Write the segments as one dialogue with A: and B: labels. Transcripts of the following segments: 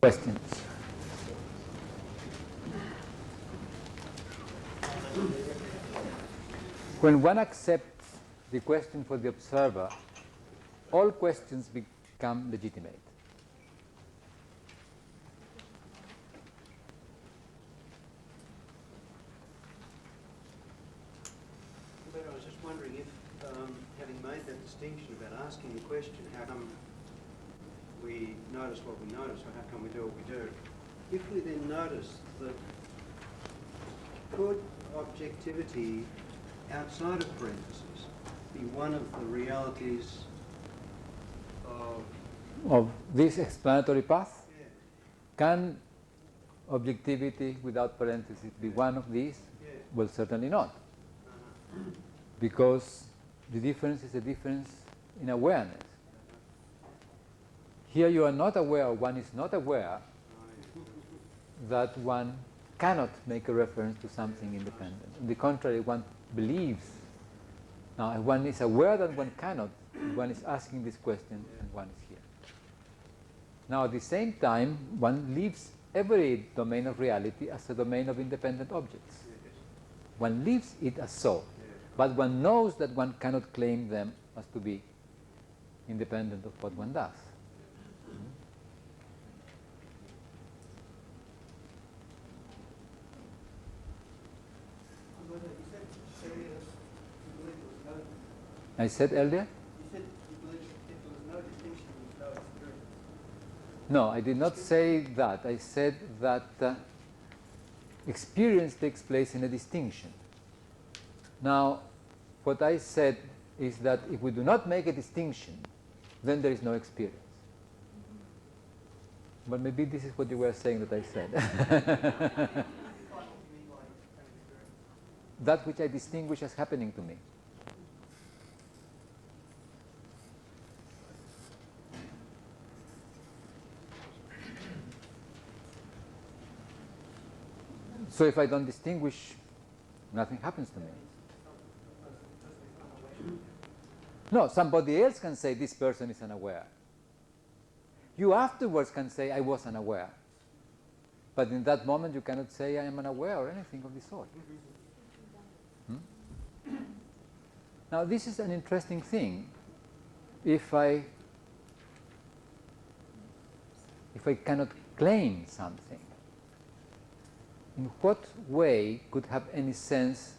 A: Questions? When one accepts the question for the observer, all questions become legitimate.
B: But I was just wondering if, having made that distinction about asking the question, how come we notice what we notice, or how come we do what we do? If we then notice that could objectivity outside of parentheses be one of the realities
A: of this explanatory path?
B: Yeah.
A: Can objectivity without parentheses be one of these?
B: Yeah.
A: Well, certainly not. Because the difference is a difference in awareness. Here you are not aware, or one is not aware, that one cannot make a reference to something independent. On the contrary, one believes. Now, if one is aware that one cannot, one is asking this question and one is here. Now, at the same time, one leaves every domain of reality as a domain of independent objects. One leaves it as so, but one knows that one cannot claim them as to be independent of what one does. I said earlier?
C: You said you believe if there was no distinction, there was no experience.
A: No, I did not say that. I said that experience takes place in a distinction. Now, what I said is that if we do not make a distinction, then there is no experience. But maybe this is what you were saying that I said. That which I distinguish as happening to me. So if I don't distinguish, nothing happens to me. No, somebody else can say this person is unaware. You afterwards can say I was unaware. But in that moment you cannot say I am unaware or anything of the sort. Now this is an interesting thing. If I cannot claim something, in what way could have any sense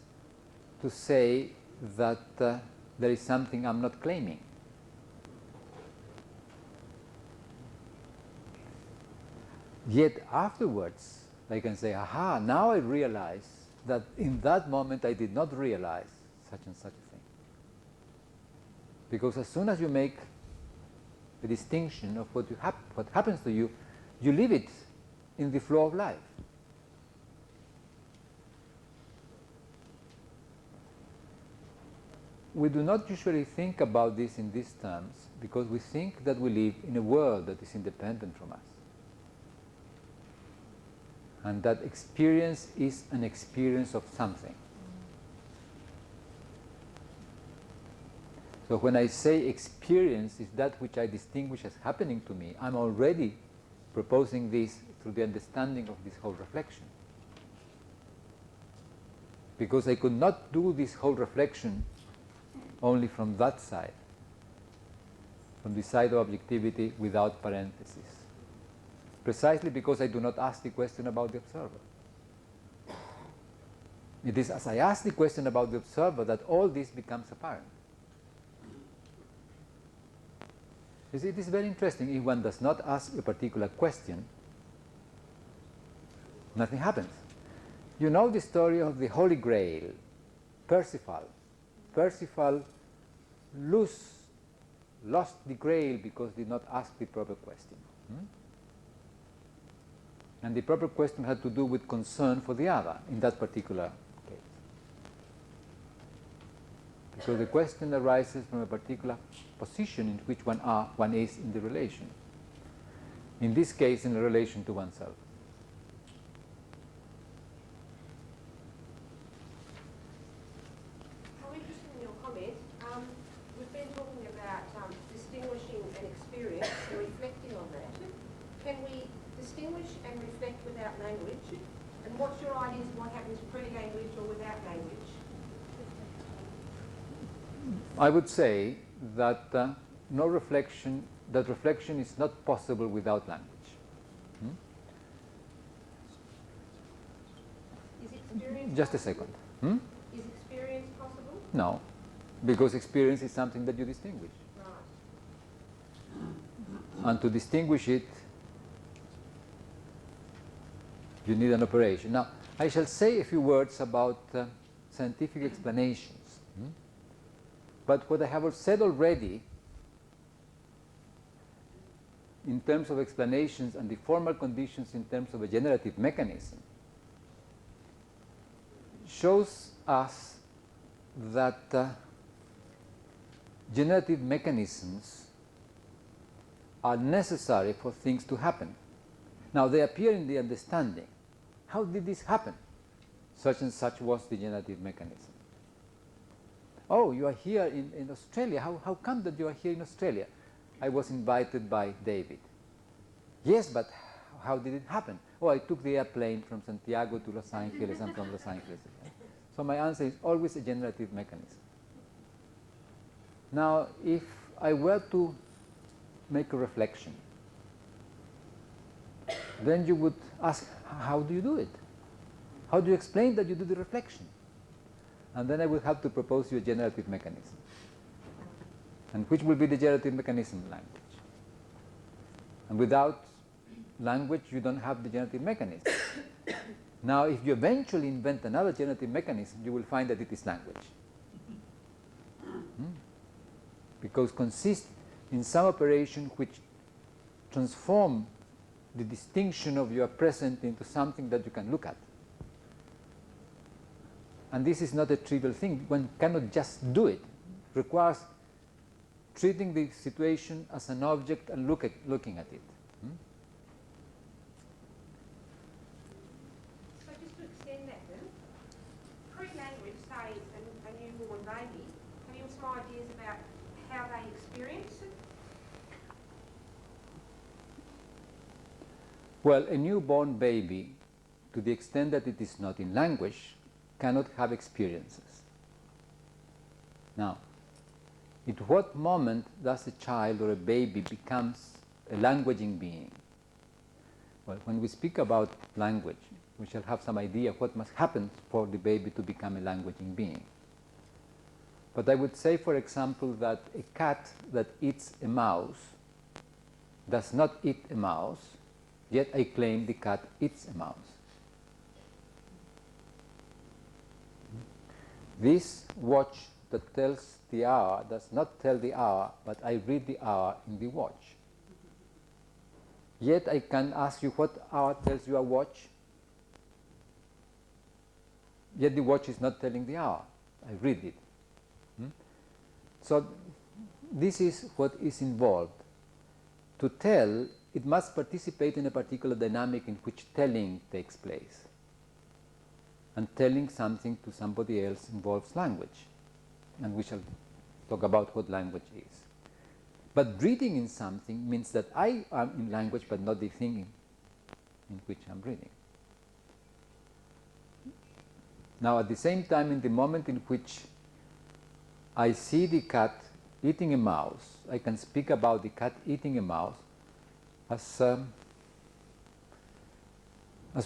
A: to say that there is something I'm not claiming? Yet afterwards, I can say, aha, now I realize that in that moment I did not realize such and such a thing. Because as soon as you make the distinction of what happens to you, you leave it in the flow of life. We do not usually think about this in these terms because we think that we live in a world that is independent from us. And that experience is an experience of something. So when I say experience is that which I distinguish as happening to me, I'm already proposing this through the understanding of this whole reflection. Because I could not do this whole reflection only from that side, from the side of objectivity without parentheses. Precisely because I do not ask the question about the observer. It is as I ask the question about the observer that all this becomes apparent. You see, it is very interesting. If one does not ask a particular question, nothing happens. You know the story of the Holy Grail, Percival. Percival lost the Grail because he did not ask the proper question. And the proper question had to do with concern for the other in that particular case. Because the question arises from a particular position in which one is in the relation. In this case, in a relation to oneself.
D: I'm interested in your comment. We've been talking about distinguishing an experience and reflecting on that. Can we distinguish and reflect without language? And what's your ideas of what happens pre-language or without language?
A: I would say that no reflection, that reflection is not possible without language.
D: Is experience
A: Just a
D: possible?
A: second.
D: Is experience possible?
A: No, because experience is something that you distinguish.
D: Right.
A: And to distinguish it, you need an operation. Now, I shall say a few words about scientific explanations. But what I have said already in terms of explanations and the formal conditions in terms of a generative mechanism shows us that generative mechanisms are necessary for things to happen. Now, they appear in the understanding. How did this happen? Such and such was the generative mechanism. Oh, you are here in Australia. How come that you are here in Australia? I was invited by David. Yes, but how did it happen? Oh, I took the airplane from Santiago to Los Angeles and from Los Angeles again. So my answer is always a generative mechanism. Now, if I were to make a reflection, then you would ask, how do you do it? How do you explain that you do the reflection? And then I will have to propose you a generative mechanism. And which will be the generative mechanism? Language. And without language, you don't have the generative mechanism. Now, if you eventually invent another generative mechanism, you will find that it is language. Because consists in some operation which transform the distinction of your present into something that you can look at. And this is not a trivial thing. One cannot just do it. It requires treating the situation as an object and looking at it.
D: So just to extend that then, pre-language, say a newborn baby, have you some ideas about how they experience it?
A: Well, a newborn baby, to the extent that it is not in language, cannot have experiences. Now, at what moment does a child or a baby becomes a languaging being? Well, when we speak about language, we shall have some idea of what must happen for the baby to become a languaging being. But I would say, for example, that a cat that eats a mouse does not eat a mouse, yet I claim the cat eats a mouse. This watch that tells the hour does not tell the hour, but I read the hour in the watch. Yet I can ask you what hour tells your watch, yet the watch is not telling the hour. I read it. So this is what is involved. To tell, it must participate in a particular dynamic in which telling takes place. And telling something to somebody else involves language. And we shall talk about what language is. But reading in something means that I am in language, but not the thing in which I'm reading. Now, at the same time, in the moment in which I see the cat eating a mouse, I can speak about the cat eating a mouse as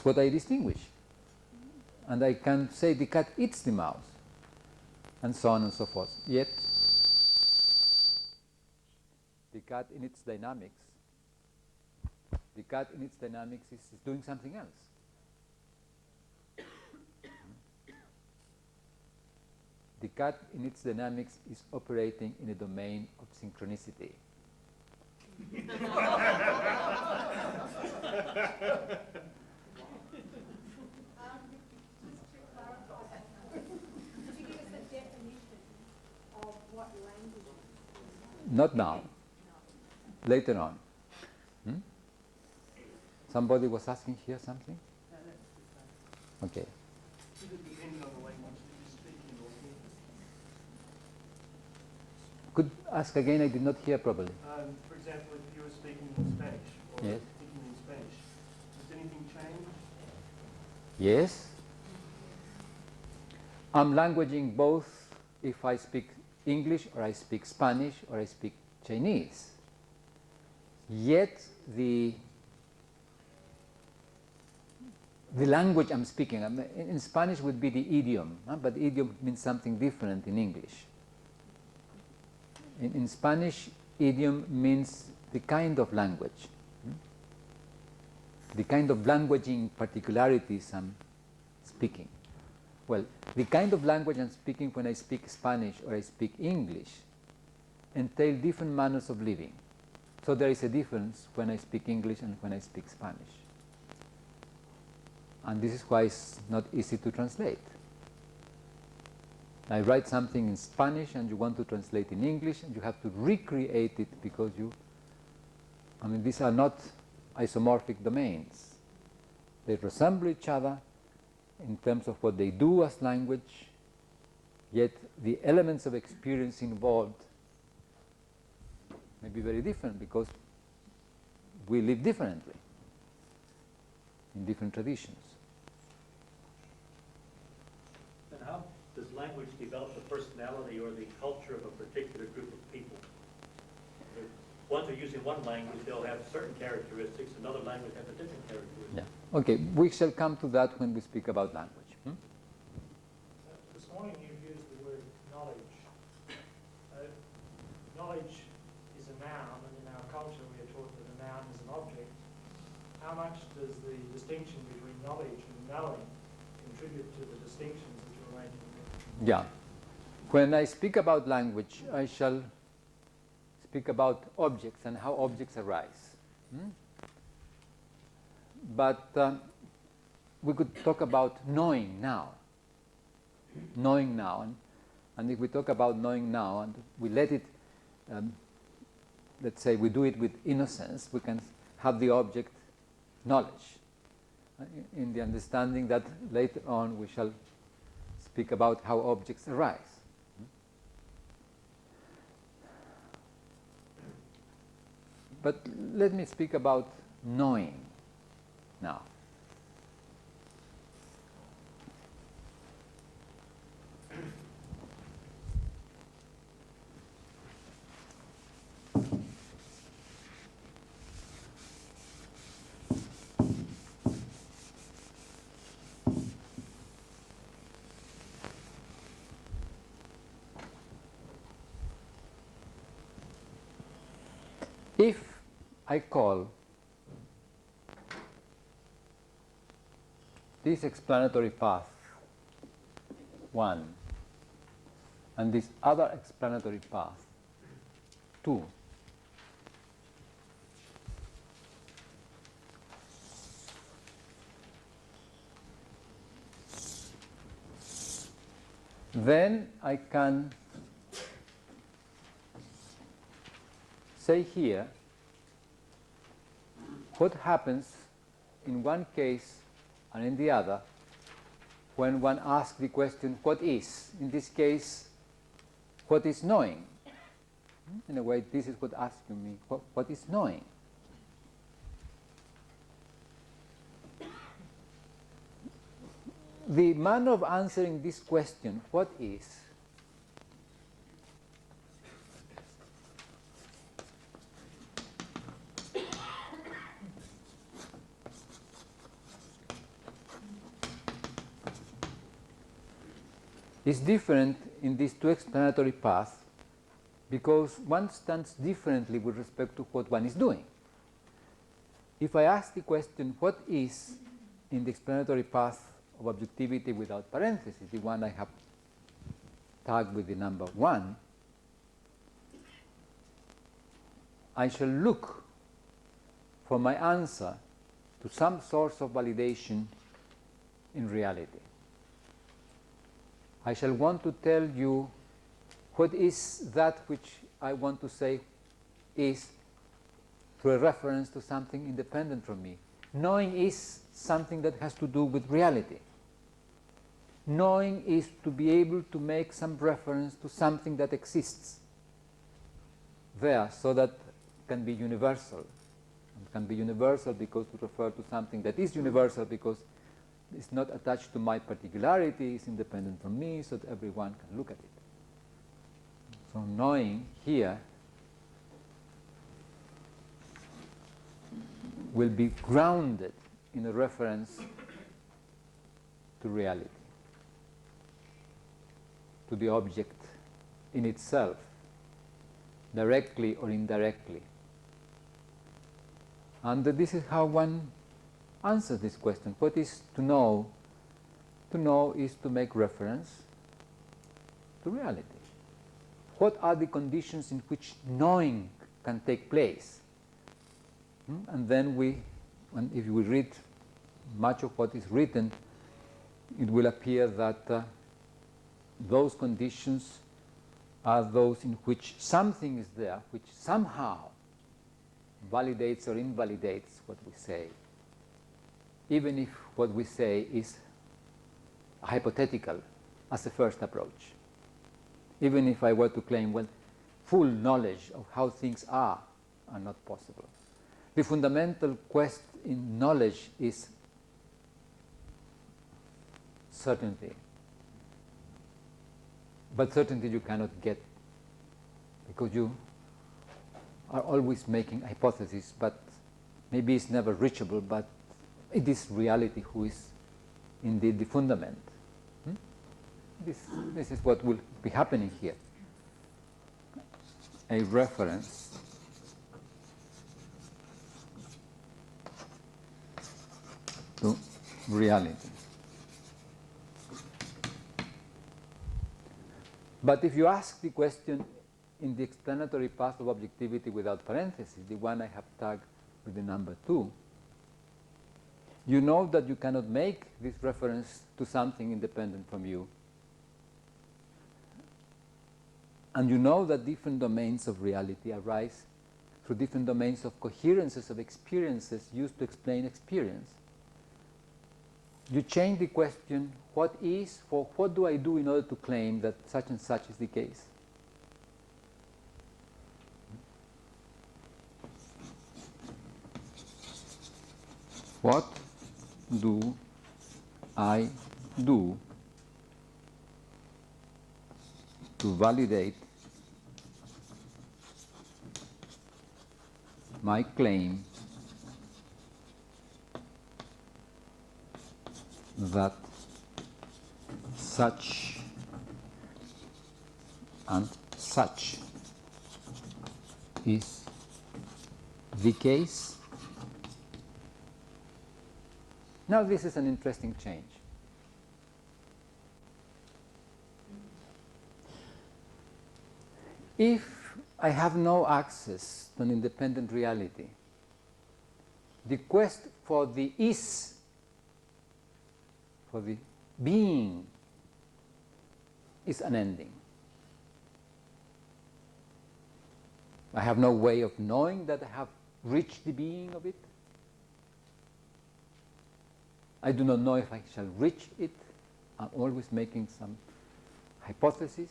A: what I distinguish. And I can say the cat eats the mouse, and so on and so forth. Yet, the cat in its dynamics is doing something else. The cat in its dynamics is operating in a domain of synchronicity. Not now. Later on. Somebody was asking here something? Okay.
C: Depending on the language that you're speaking or hearing.
A: Could ask again, I did not hear properly.
C: For example, if you were speaking in Spanish or
A: Yes.
C: thinking in Spanish, change?
A: Yes. I'm languaging both if I speak English or I speak Spanish or I speak Chinese. Yet the language I'm speaking, in Spanish would be the idiom, but idiom means something different in English. In Spanish, idiom means the kind of language, the kind of languaging particularities I'm speaking. Well, the kind of language I'm speaking when I speak Spanish or I speak English entail different manners of living. So there is a difference when I speak English and when I speak Spanish. And this is why it's not easy to translate. I write something in Spanish and you want to translate in English and you have to recreate it because these are not isomorphic domains. They resemble each other in terms of what they do as language, yet the elements of experience involved may be very different because we live differently in different traditions.
E: And how does language develop the personality or the culture of a particular group of people? Ones who are using one language, they'll have certain characteristics, another language has a different characteristic.
A: Yeah. Okay, we shall come to that when we speak about language.
F: This morning you've used the word knowledge. Knowledge is a noun, and in our culture we are taught that a noun is an object. How much does the distinction between knowledge and knowing contribute to the distinctions that you're making?
A: Yeah. When I speak about language, I shall speak about objects and how objects arise. But we could talk about knowing now. Knowing now. And if we talk about knowing now and we let it, let's say we do it with innocence, we can have the object knowledge. In the understanding that later on we shall speak about how objects arise. But let me speak about knowing now. If I call this explanatory path 1 and this other explanatory path 2, then I can say here what happens in one case and in the other when one asks the question, what is? In this case, what is knowing? In a way, this is what asking me, what is knowing? The manner of answering this question, what is, is different in these two explanatory paths because one stands differently with respect to what one is doing. If I ask the question, what is in the explanatory path of objectivity without parentheses, the one I have tagged with the number 1, I shall look for my answer to some source of validation in reality. I shall want to tell you what is that which I want to say is through a reference to something independent from me. Knowing is something that has to do with reality. Knowing is to be able to make some reference to something that exists there so that it can be universal and It can be universal because to refer to something that is universal because it's not attached to my particularity, it's independent from me, so that everyone can look at it. So knowing here will be grounded in a reference to reality, to the object in itself, directly or indirectly. And this is how one answers this question. What is to know? To know is to make reference to reality. What are the conditions in which knowing can take place? And then if we read much of what is written, it will appear that those conditions are those in which something is there, which somehow validates or invalidates what we say, even if what we say is hypothetical as a first approach. Even if I were to claim, well, full knowledge of how things are not possible. The fundamental quest in knowledge is certainty. But certainty you cannot get because you are always making hypotheses, but maybe it's never reachable, but it is reality who is indeed the fundament. This is what will be happening here. A reference to reality. But if you ask the question in the explanatory path of objectivity without parentheses, the one I have tagged with the number 2, you know that you cannot make this reference to something independent from you. And you know that different domains of reality arise through different domains of coherences of experiences used to explain experience. You change the question, what is, for what do I do in order to claim that such and such is the case? What do I do to validate my claim that such and such is the case? Now this is an interesting change. If I have no access to an independent reality, the quest for the is, for the being, is unending. I have no way of knowing that I have reached the being of it. I do not know if I shall reach it. I'm always making some hypothesis.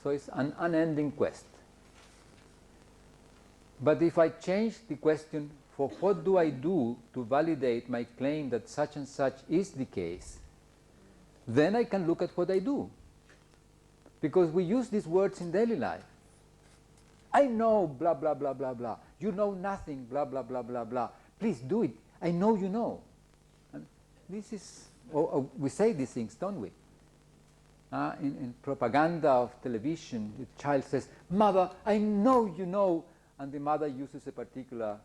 A: So it's an unending quest. But if I change the question for what do I do to validate my claim that such and such is the case, then I can look at what I do. Because we use these words in daily life. I know blah, blah, blah, blah, blah. You know nothing, blah, blah, blah, blah, blah. Please do it. I know you know. And this is, we say these things, don't we? In propaganda of television, the child says, "Mother, I know you know," and the mother uses a particular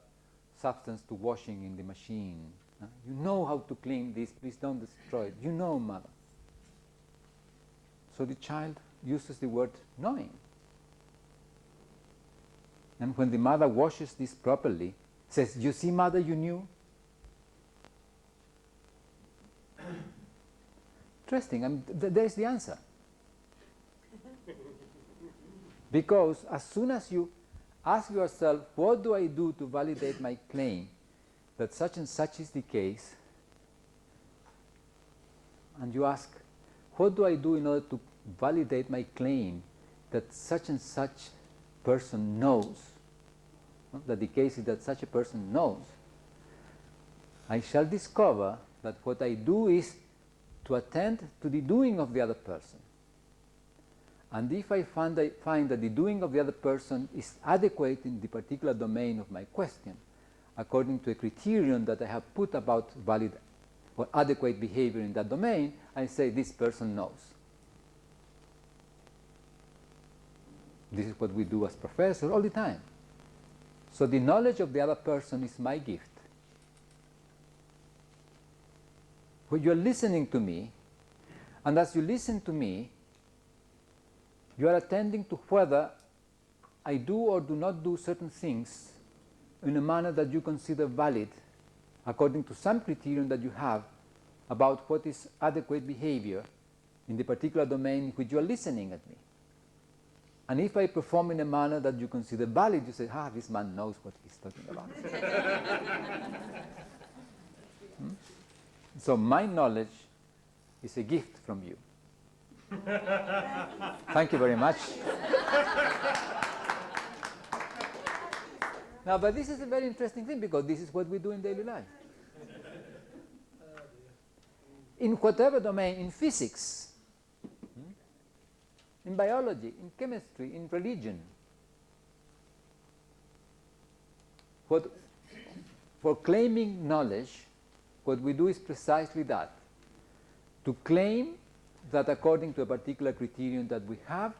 A: substance to washing in the machine. You know how to clean this, please don't destroy it. You know, mother. So the child uses the word knowing. And when the mother washes this properly, says, "You see, mother, you knew." Interesting. There's the answer. Because as soon as you ask yourself, what do I do to validate my claim that such and such is the case? And you ask, what do I do in order to validate my claim that such and such person knows? that the case is that such a person knows, I shall discover that what I do is to attend to the doing of the other person. And if I find that the doing of the other person is adequate in the particular domain of my question, according to a criterion that I have put about valid or adequate behavior in that domain, I say this person knows. This is what we do as professors all the time. So the knowledge of the other person is my gift. When you are listening to me, and as you listen to me, you are attending to whether I do or do not do certain things in a manner that you consider valid according to some criterion that you have about what is adequate behavior in the particular domain in which you are listening at me. And if I perform in a manner that you consider valid, you say, this man knows what he's talking about. So my knowledge is a gift from you. Thank you very much. Now, but this is a very interesting thing, because this is what we do in daily life. In whatever domain, in physics, in biology, in chemistry, in religion, for claiming knowledge, what we do is precisely that. To claim that according to a particular criterion that we have,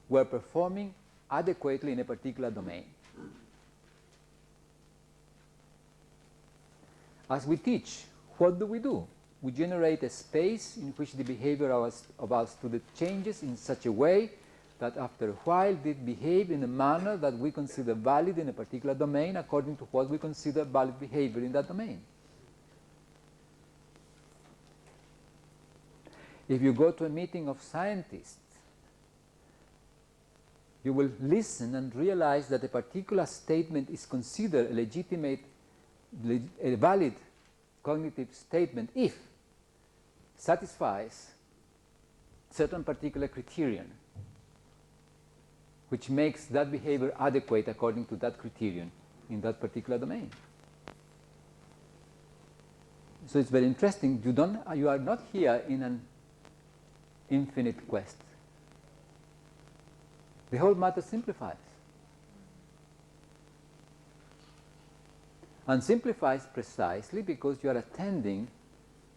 A: we're performing adequately in a particular domain. As we teach, what do? We generate a space in which the behavior of our student changes in such a way that after a while they behave in a manner that we consider valid in a particular domain according to what we consider valid behavior in that domain. If you go to a meeting of scientists, you will listen and realize that a particular statement is considered a legitimate, a valid cognitive statement if satisfies certain particular criterion which makes that behavior adequate according to that criterion in that particular domain. So it's very interesting. You are not here in an infinite quest. The whole matter simplifies. And simplifies precisely because you are attending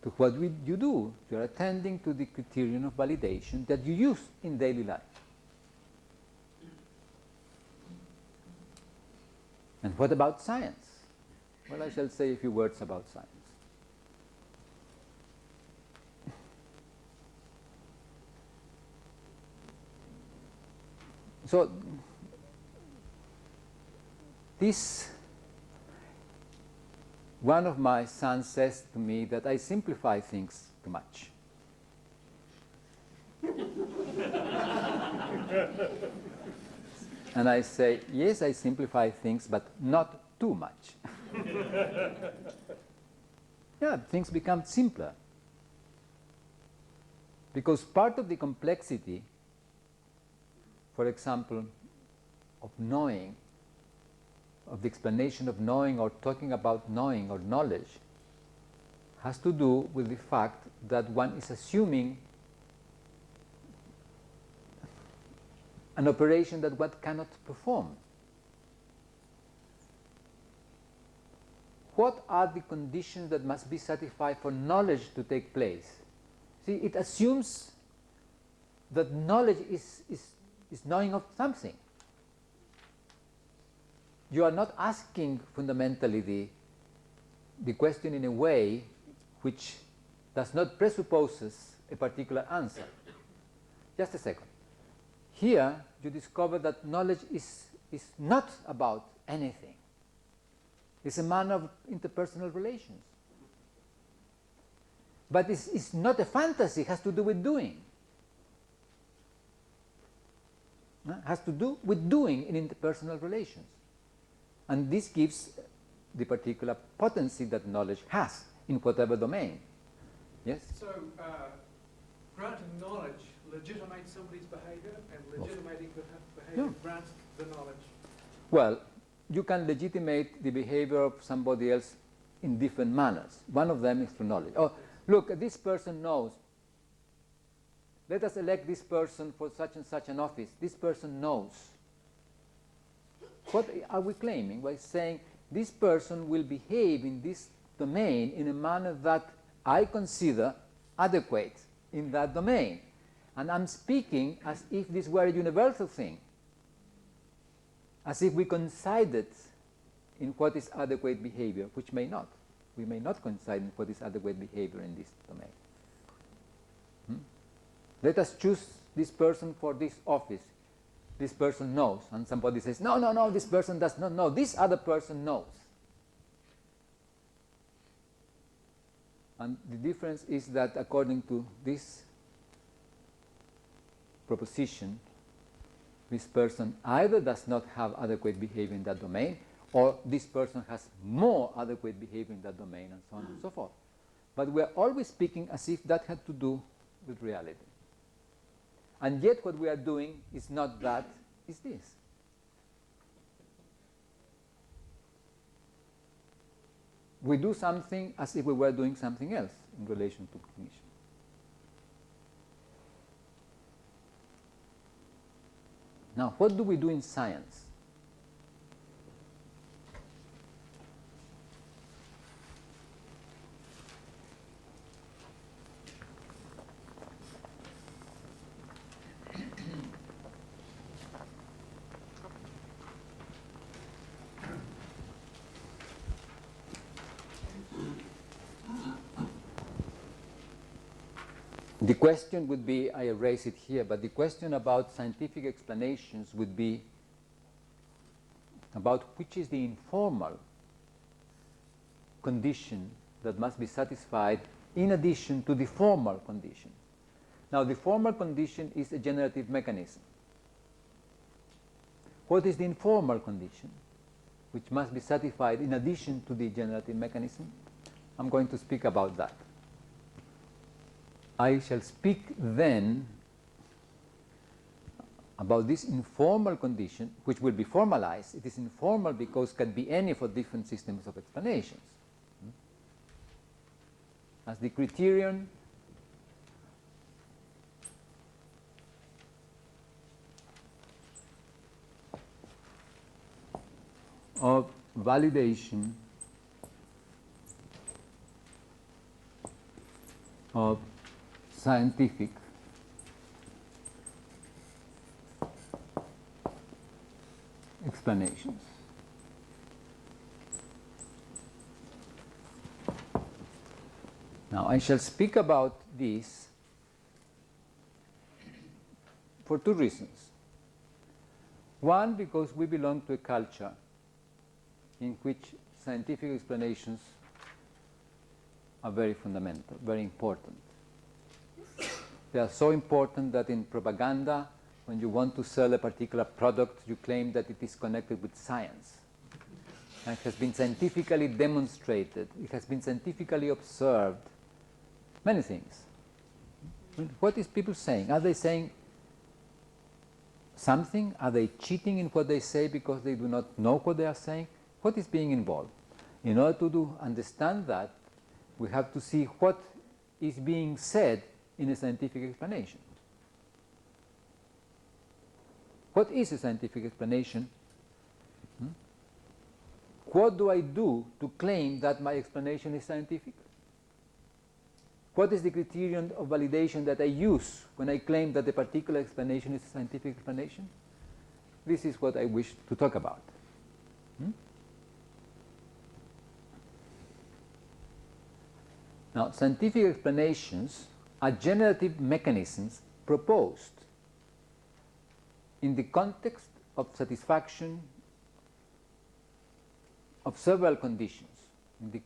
A: to what you do. You are attending to the criterion of validation that you use in daily life. And what about science? Well, I shall say a few words about science. So, one of my sons says to me that I simplify things too much. And I say, yes, I simplify things, but not too much. Yeah, things become simpler. Because part of the complexity, for example, of knowing, of the explanation of knowing or talking about knowing or knowledge, has to do with the fact that one is assuming an operation that one cannot perform. What are the conditions that must be satisfied for knowledge to take place? See, it assumes that knowledge is knowing of something. You are not asking fundamentally the question in a way which does not presupposes a particular answer. Just a second. Here you discover that knowledge is not about anything. It's a matter of interpersonal relations. But it's not a fantasy, it has to do with doing. It has to do with doing in interpersonal relations. And this gives the particular potency that knowledge has in whatever domain. Yes?
C: So, granting knowledge legitimates somebody's behaviour, and legitimating behaviour grants the knowledge.
A: Well, you can legitimate the behavior of somebody else in different manners. One of them is through knowledge. Oh, look, this person knows. Let us elect this person for such and such an office. This person knows. What are we claiming by saying this person will behave in this domain in a manner that I consider adequate in that domain? And I'm speaking as if this were a universal thing, as if we coincided in what is adequate behavior, which may not. We may not coincide in what is adequate behavior in this domain. Let us choose this person for this office. This person knows. And somebody says, no, no, no, this person does not know. This other person knows. And the difference is that according to this proposition, this person either does not have adequate behavior in that domain, or this person has more adequate behavior in that domain, and so on and so forth. But we are always speaking as if that had to do with reality. And yet what we are doing is not that, it's this. We do something as if we were doing something else in relation to cognition. Now, what do we do in science? The question would be, I erase it here, but the question about scientific explanations would be about which is the informal condition that must be satisfied in addition to the formal condition. Now, the formal condition is a generative mechanism. What is the informal condition which must be satisfied in addition to the generative mechanism? I'm going to speak about that. I shall speak then about this informal condition, which will be formalized. It is informal because it can be any for different systems of explanations. As the criterion of validation of scientific explanations. Now, I shall speak about this for two reasons. One, because we belong to a culture in which scientific explanations are very fundamental, very important. They are so important that in propaganda, when you want to sell a particular product, you claim that it is connected with science. And it has been scientifically demonstrated. It has been scientifically observed. Many things. What is people saying? Are they saying something? Are they cheating in what they say because they do not know what they are saying? What is being involved? In order to understand that, we have to see what is being said in a scientific explanation. What is a scientific explanation? What do I do to claim that my explanation is scientific? What is the criterion of validation that I use when I claim that a particular explanation is a scientific explanation? This is what I wish to talk about. Now, scientific explanations are generative mechanisms proposed in the context of satisfaction of several conditions, in the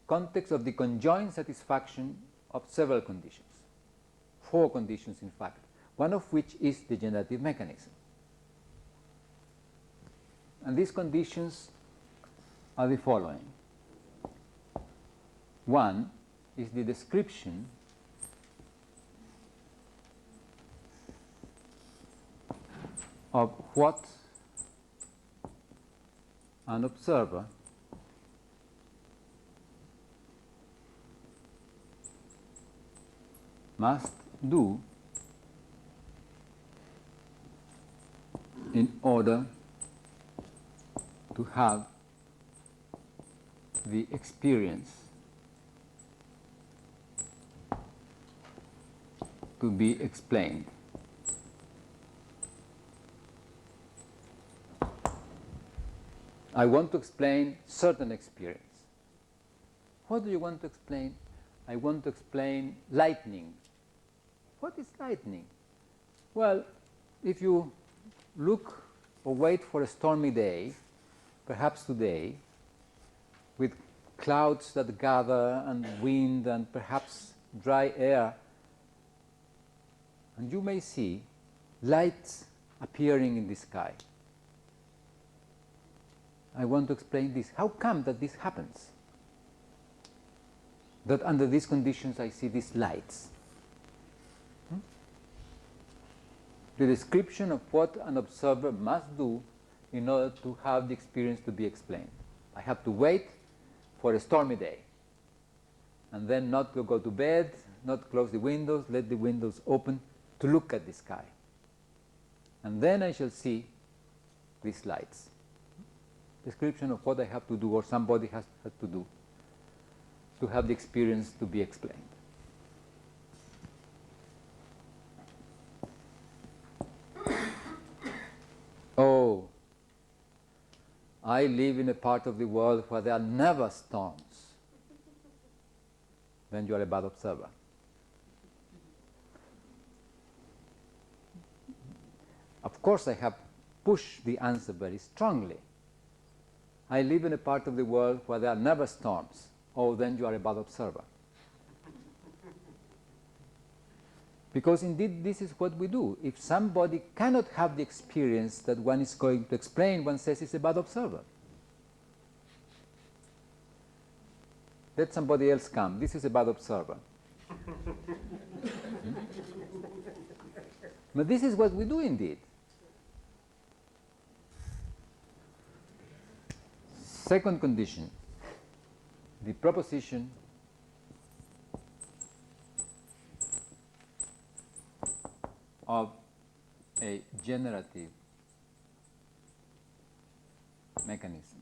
A: context of the conjoined satisfaction of several conditions. 4 conditions, in fact, one of which is the generative mechanism. And these conditions are the following. One is the description of what an observer must do in order to have the experience to be explained. I want to explain certain experience. What do you want to explain? I want to explain lightning. What is lightning? Well, if you look or wait for a stormy day, perhaps today, with clouds that gather and wind and perhaps dry air, and you may see lights appearing in the sky. I want to explain this. How come that this happens? That under these conditions I see these lights. The description of what an observer must do in order to have the experience to be explained. I have to wait for a stormy day, and then not to go to bed, not close the windows, let the windows open to look at the sky. And then I shall see these lights. Description of what I have to do or somebody has to do to have the experience to be explained. Oh, I live in a part of the world where there are never storms. Then you are a bad observer. Of course, I have pushed the answer very strongly. I live in a part of the world where there are never storms. Oh, then you are a bad observer. Because indeed this is what we do. If somebody cannot have the experience that one is going to explain, one says it's a bad observer. Let somebody else come. This is a bad observer. But this is what we do indeed. Second condition, the proposition of a generative mechanism.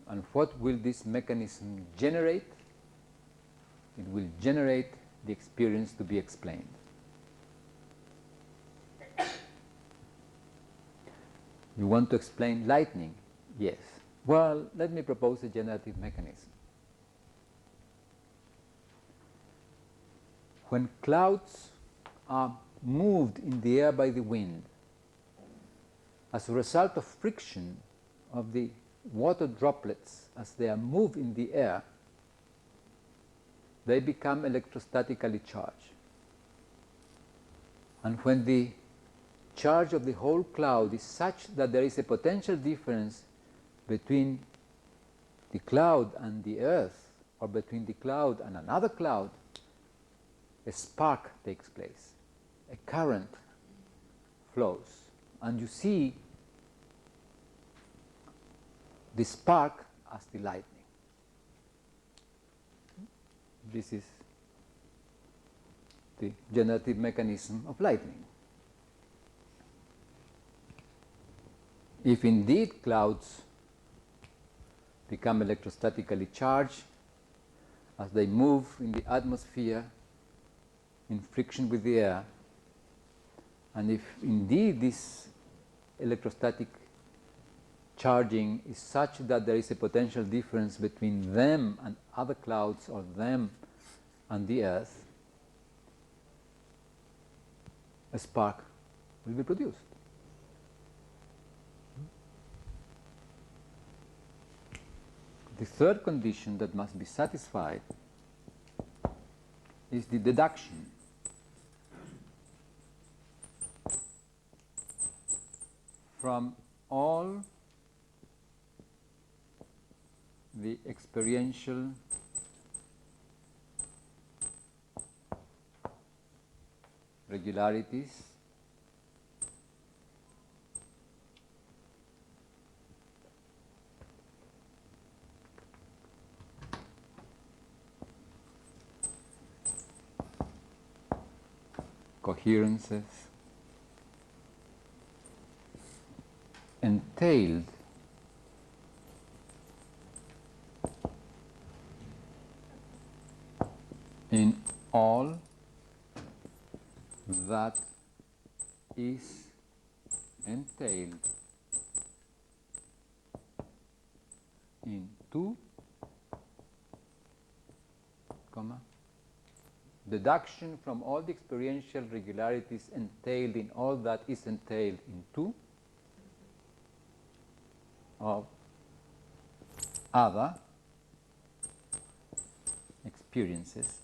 A: And what will this mechanism generate? It will generate the experience to be explained. You want to explain lightning? Yes. Well, let me propose a generative mechanism. When clouds are moved in the air by the wind, as a result of friction of the water droplets as they are moved in the air, they become electrostatically charged. And when the charge of the whole cloud is such that there is a potential difference between the cloud and the earth, or between the cloud and another cloud, a spark takes place, a current flows, and you see the spark as the lightning. This is the generative mechanism of lightning. If indeed clouds become electrostatically charged as they move in the atmosphere in friction with the air, and if indeed this electrostatic charging is such that there is a potential difference between them and other clouds or them and the earth, a spark will be produced. The third condition that must be satisfied is the deduction from all the experiential regularities coherences entailed in all that is entailed in 2, deduction from all the experiential regularities entailed in all that is entailed in 2 of other experiences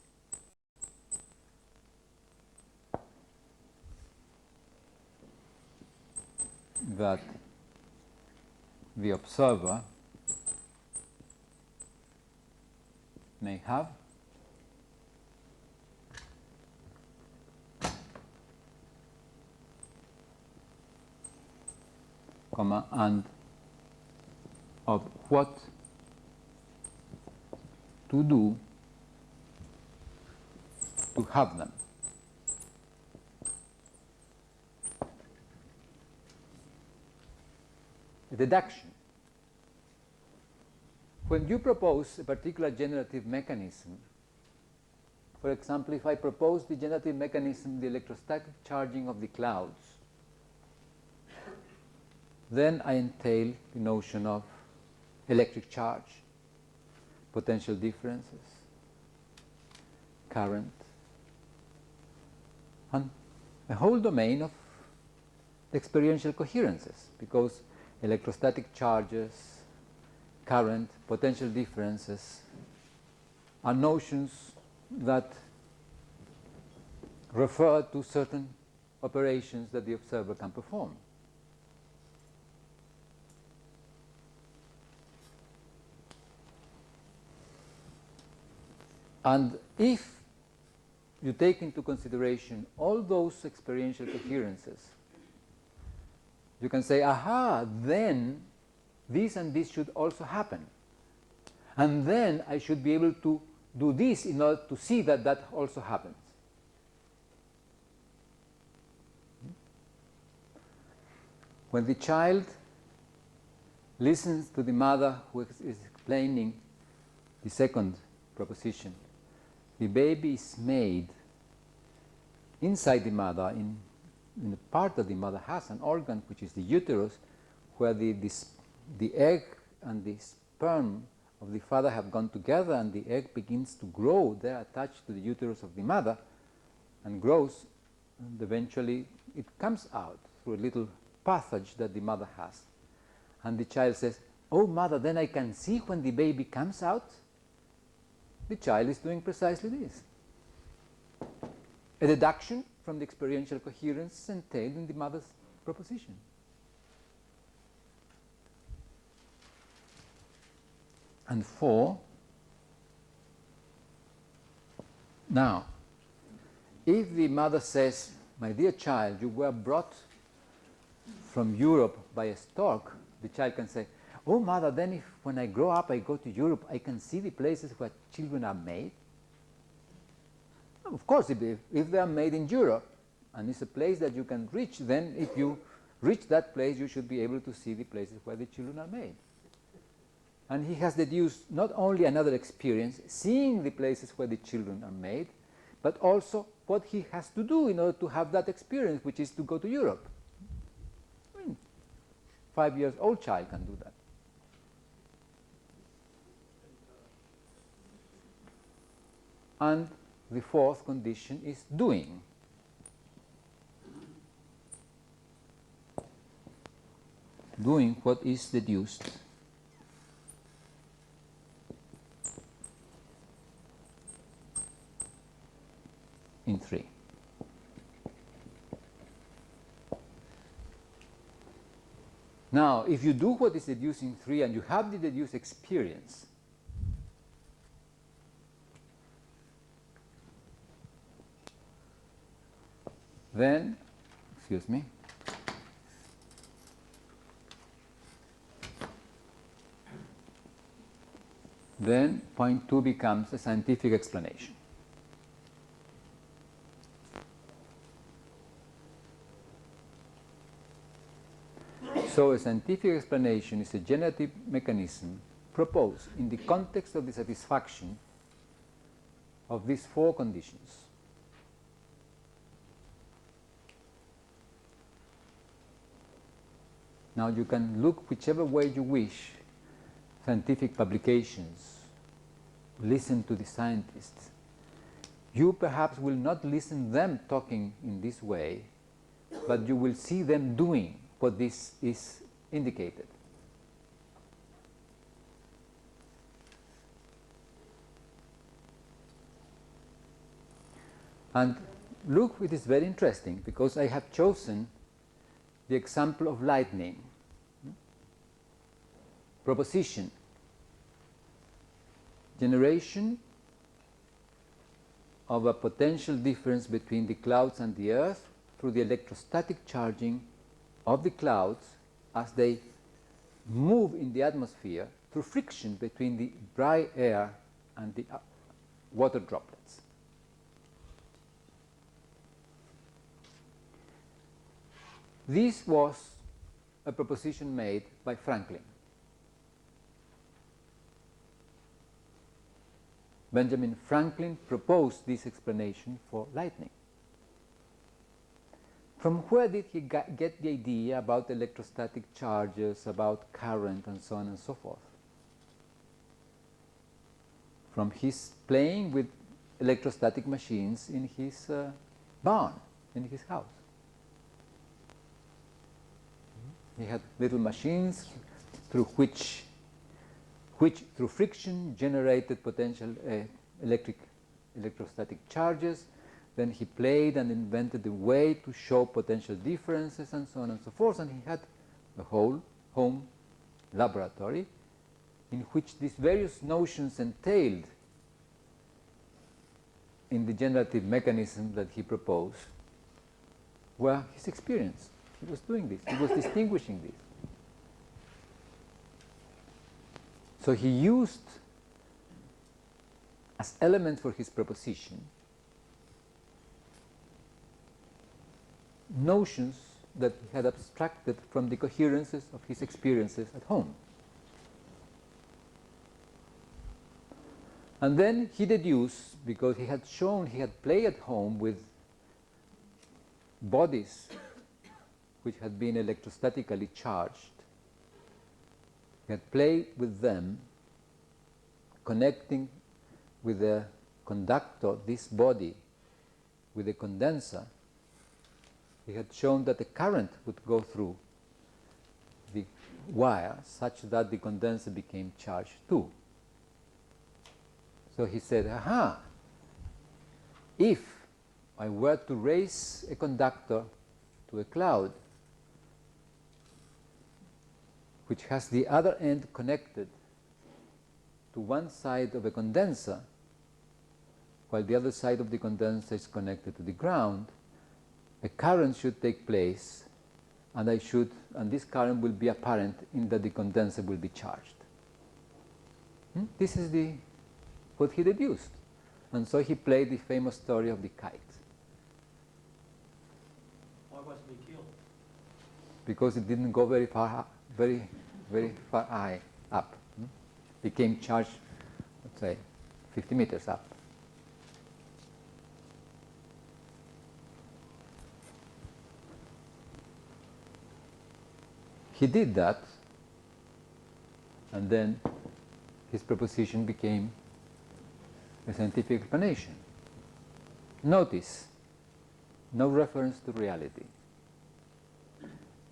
A: that the observer may have and of what to do to have them. A deduction. When you propose a particular generative mechanism, for example, if I propose the generative mechanism, the electrostatic charging of the clouds, then I entail the notion of electric charge, potential differences, current, and a whole domain of experiential coherences, because electrostatic charges, current, potential differences are notions that refer to certain operations that the observer can perform. And if you take into consideration all those experiential coherences, you can say, aha, then this and this should also happen. And then I should be able to do this in order to see that that also happens. When the child listens to the mother who is explaining the second proposition, the baby is made inside the mother, in the part that the mother has an organ, which is the uterus, where the egg and the sperm of the father have gone together, and the egg begins to grow there attached to the uterus of the mother and grows, and eventually it comes out through a little passage that the mother has. And the child says, "Oh, mother, then I can see when the baby comes out." The child is doing precisely this. A deduction from the experiential coherence entailed in the mother's proposition. And 4, now, if the mother says, "My dear child, you were brought from Europe by a stork," the child can say, "Oh, mother, then if when I grow up I go to Europe, I can see the places where children are made?" Of course, if they are made in Europe and it's a place that you can reach, then if you reach that place, you should be able to see the places where the children are made. And he has deduced not only another experience, seeing the places where the children are made, but also what he has to do in order to have that experience, which is to go to Europe. I mean, 5-year-old child can do that. And the 4th condition is doing. Doing what is deduced in 3. Now, if you do what is deduced in 3 and you have the deduced experience, Then, excuse me, then point 2 becomes a scientific explanation. So a scientific explanation is a generative mechanism proposed in the context of the satisfaction of these 4 conditions. Now you can look whichever way you wish, scientific publications, listen to the scientists. You perhaps will not listen them talking in this way, but you will see them doing what this is indicated. And look, it is very interesting because I have chosen the example of lightning. Proposition. Generation of a potential difference between the clouds and the Earth through the electrostatic charging of the clouds as they move in the atmosphere through friction between the dry air and the water droplets. This was a proposition made by Franklin. Benjamin Franklin proposed this explanation for lightning. From where did he get the idea about electrostatic charges, about current, and so on and so forth? From his playing with electrostatic machines in his barn, in his house. He had little machines through which through friction generated potential electrostatic charges. Then he played and invented a way to show potential differences and so on and so forth. And he had a whole home laboratory in which these various notions entailed in the generative mechanism that he proposed were his experience. He was doing this. He was distinguishing this. So he used as elements for his proposition notions that he had abstracted from the coherences of his experiences at home. And then he deduced, because he had shown he had played at home with bodies which had been electrostatically charged. He had played with them, connecting with the conductor, this body, with a condenser. He had shown that a current would go through the wire such that the condenser became charged too. So he said, aha, if I were to raise a conductor to a cloud which has the other end connected to one side of a condenser, while the other side of the condenser is connected to the ground, a current should take place, and this current will be apparent in that the condenser will be charged. This is what he deduced. And so he played the famous story of the kite.
E: Why wasn't he killed?
A: Because it didn't go very far, very high up. Became charged, let's say, 50 meters up. He did that, and then his proposition became a scientific explanation. Notice, no reference to reality,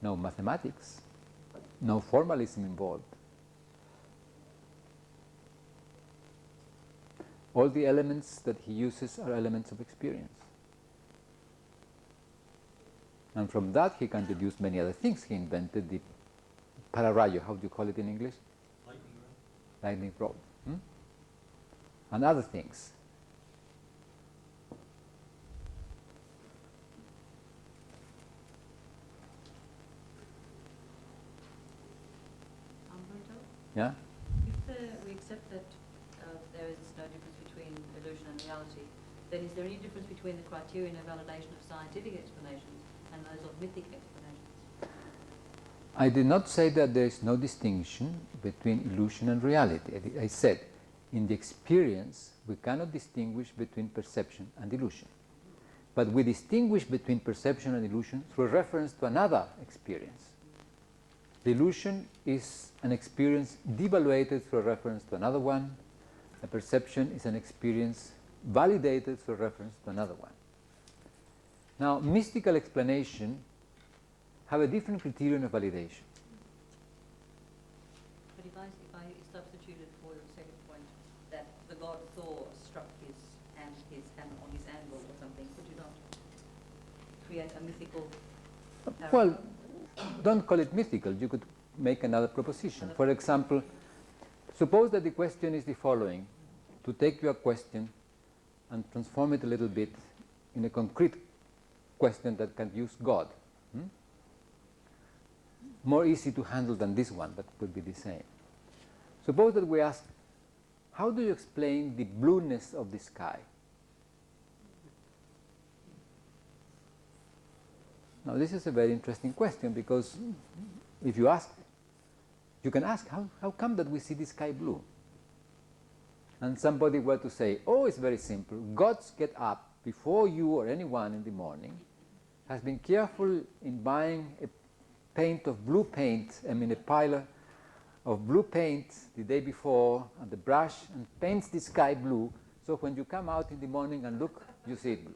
A: no mathematics, no formalism involved. All the elements that he uses are elements of experience. And from that he can deduce many other things. He invented the pararayo, how do you call it in English? Lightning rod. And other things. Yeah?
G: If we accept that there is no difference between illusion and reality, then is there any difference between the criterion of validation of scientific explanations and those of mythic explanations?
A: I did not say that there is no distinction between illusion and reality. I said, in the experience, we cannot distinguish between perception and illusion. But we distinguish between perception and illusion through reference to another experience. The illusion is an experience devaluated through reference to another one. A perception is an experience validated through reference to another one. Now, mystical explanation have a different criterion of validation.
G: But if I substituted for your second point that the god Thor struck his hammer on his anvil or something, could you not create a mythical paradigm?
A: Well, don't call it mythical. You could make another proposition. For example, suppose that the question is the following. To take your question and transform it a little bit in a concrete question that can use God. More easy to handle than this one, but could be the same. Suppose that we ask, how do you explain the blueness of the sky? Now, this is a very interesting question, because if you ask, you can ask, how come that we see the sky blue? And somebody were to say, oh, it's very simple. Gods get up before you or anyone in the morning, has been careful in buying a paint of blue paint, a pile of blue paint the day before, and the brush, and paints the sky blue, so when you come out in the morning and look, you see it blue.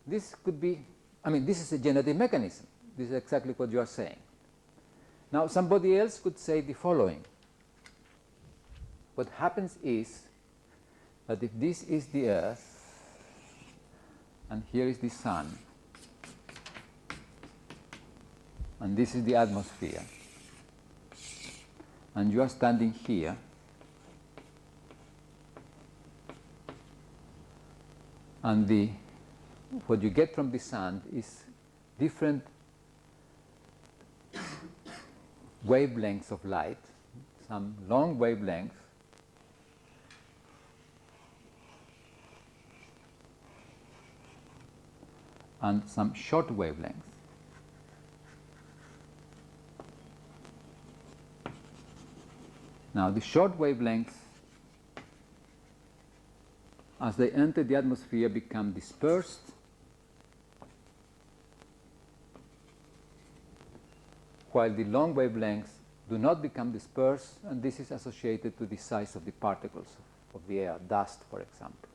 A: This could be, this is a genetic mechanism. This is exactly what you are saying. Now, somebody else could say the following. What happens is that if this is the Earth, and here is the Sun, and this is the atmosphere, and you are standing here, and what you get from the sun is different wavelengths of light, some long wavelengths, and some short wavelengths. Now, the short wavelengths, as they enter the atmosphere, become dispersed, while the long wavelengths do not become dispersed, and this is associated to the size of the particles of the air, dust, for example.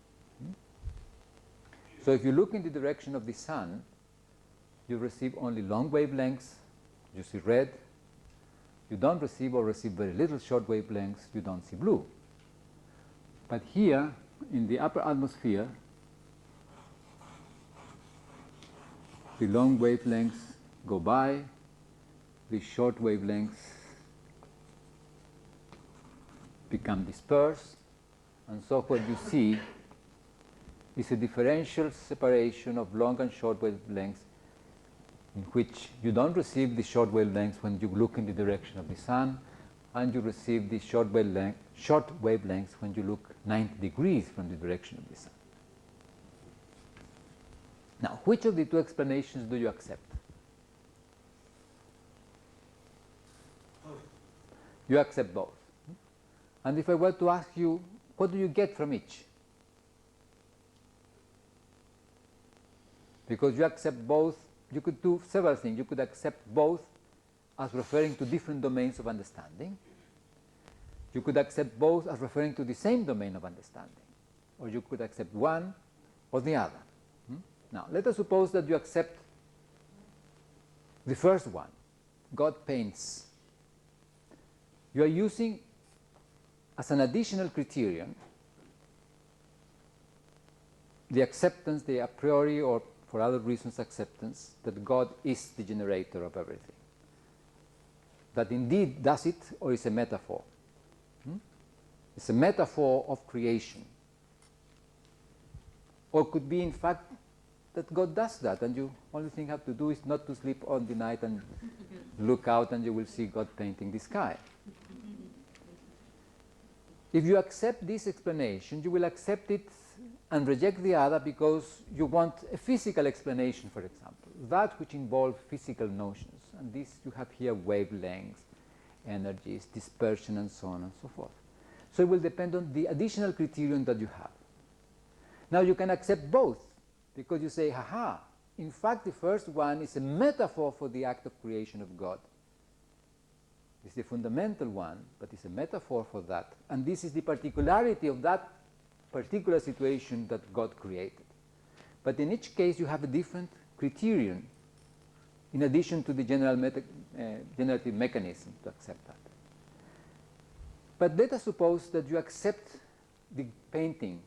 A: So if you look in the direction of the sun, you receive only long wavelengths, you see red. You don't receive or receive very little short wavelengths, you don't see blue. But here, in the upper atmosphere, the long wavelengths go by, the short wavelengths become dispersed, and so what you see is a differential separation of long and short wavelengths, in which you don't receive the short wavelengths when you look in the direction of the sun, and you receive the short wavelengths when you look 90 degrees from the direction of the sun. Now, which of the two explanations do you accept? You accept both. And if I were to ask you, what do you get from each? Because you accept both, you could do several things. You could accept both as referring to different domains of understanding. You could accept both as referring to the same domain of understanding. Or you could accept one or the other. Now, let us suppose that you accept the first one. God paints. You are using as an additional criterion the acceptance, the a priori or for other reasons acceptance, that God is the generator of everything. That indeed does it, or is a metaphor. It's a metaphor of creation. Or could be in fact that God does that, and you only thing you have to do is not to sleep all the night and look out and you will see God painting the sky. If you accept this explanation, you will accept it and reject the other because you want a physical explanation, for example, that which involves physical notions. And this you have here wavelengths, energies, dispersion, and so on and so forth. So it will depend on the additional criterion that you have. Now you can accept both because you say, haha, in fact the first one is a metaphor for the act of creation of God. It's the fundamental one, but it's a metaphor for that. And this is the particularity of that particular situation that God created. But in each case you have a different criterion in addition to the generative mechanism to accept that. But let us suppose that you accept the painting.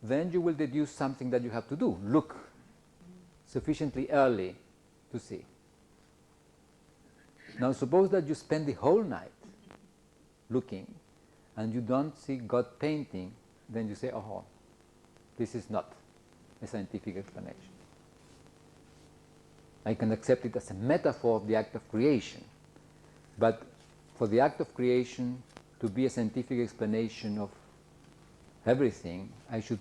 A: Then you will deduce something that you have to do. Look sufficiently early to see. Now suppose that you spend the whole night looking and you don't see God painting, then you say, oh, this is not a scientific explanation. I can accept it as a metaphor of the act of creation. But for the act of creation to be a scientific explanation of everything, I should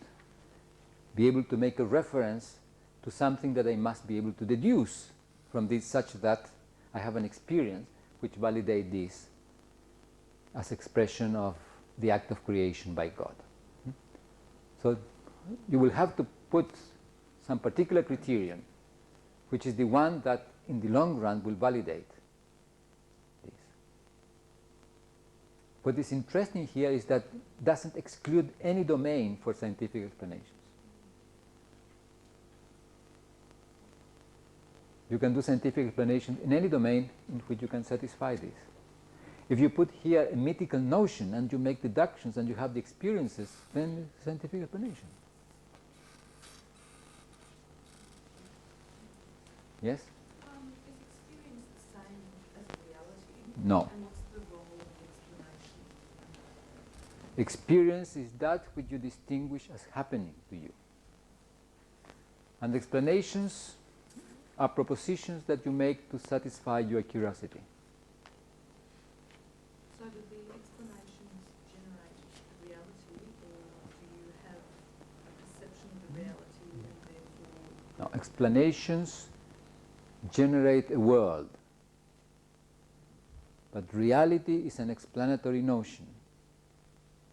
A: be able to make a reference to something that I must be able to deduce from this, such that I have an experience which validates this as expression of the act of creation by God. So you will have to put some particular criterion, which is the one that in the long run will validate this. What is interesting here is that it doesn't exclude any domain for scientific explanations. You can do scientific explanation in any domain in which you can satisfy this. If you put here a mythical notion and you make deductions and you have the experiences, then it's a scientific explanation. Yes?
H: Is experience the same as reality?
A: No.
H: And what's the role of explanation?
A: Experience is that which you distinguish as happening to you. And explanations are propositions that you make to satisfy your curiosity.
H: So do the explanations generate the reality, or do you have a perception of the reality and therefore...
A: Now, explanations generate a world, but reality is an explanatory notion.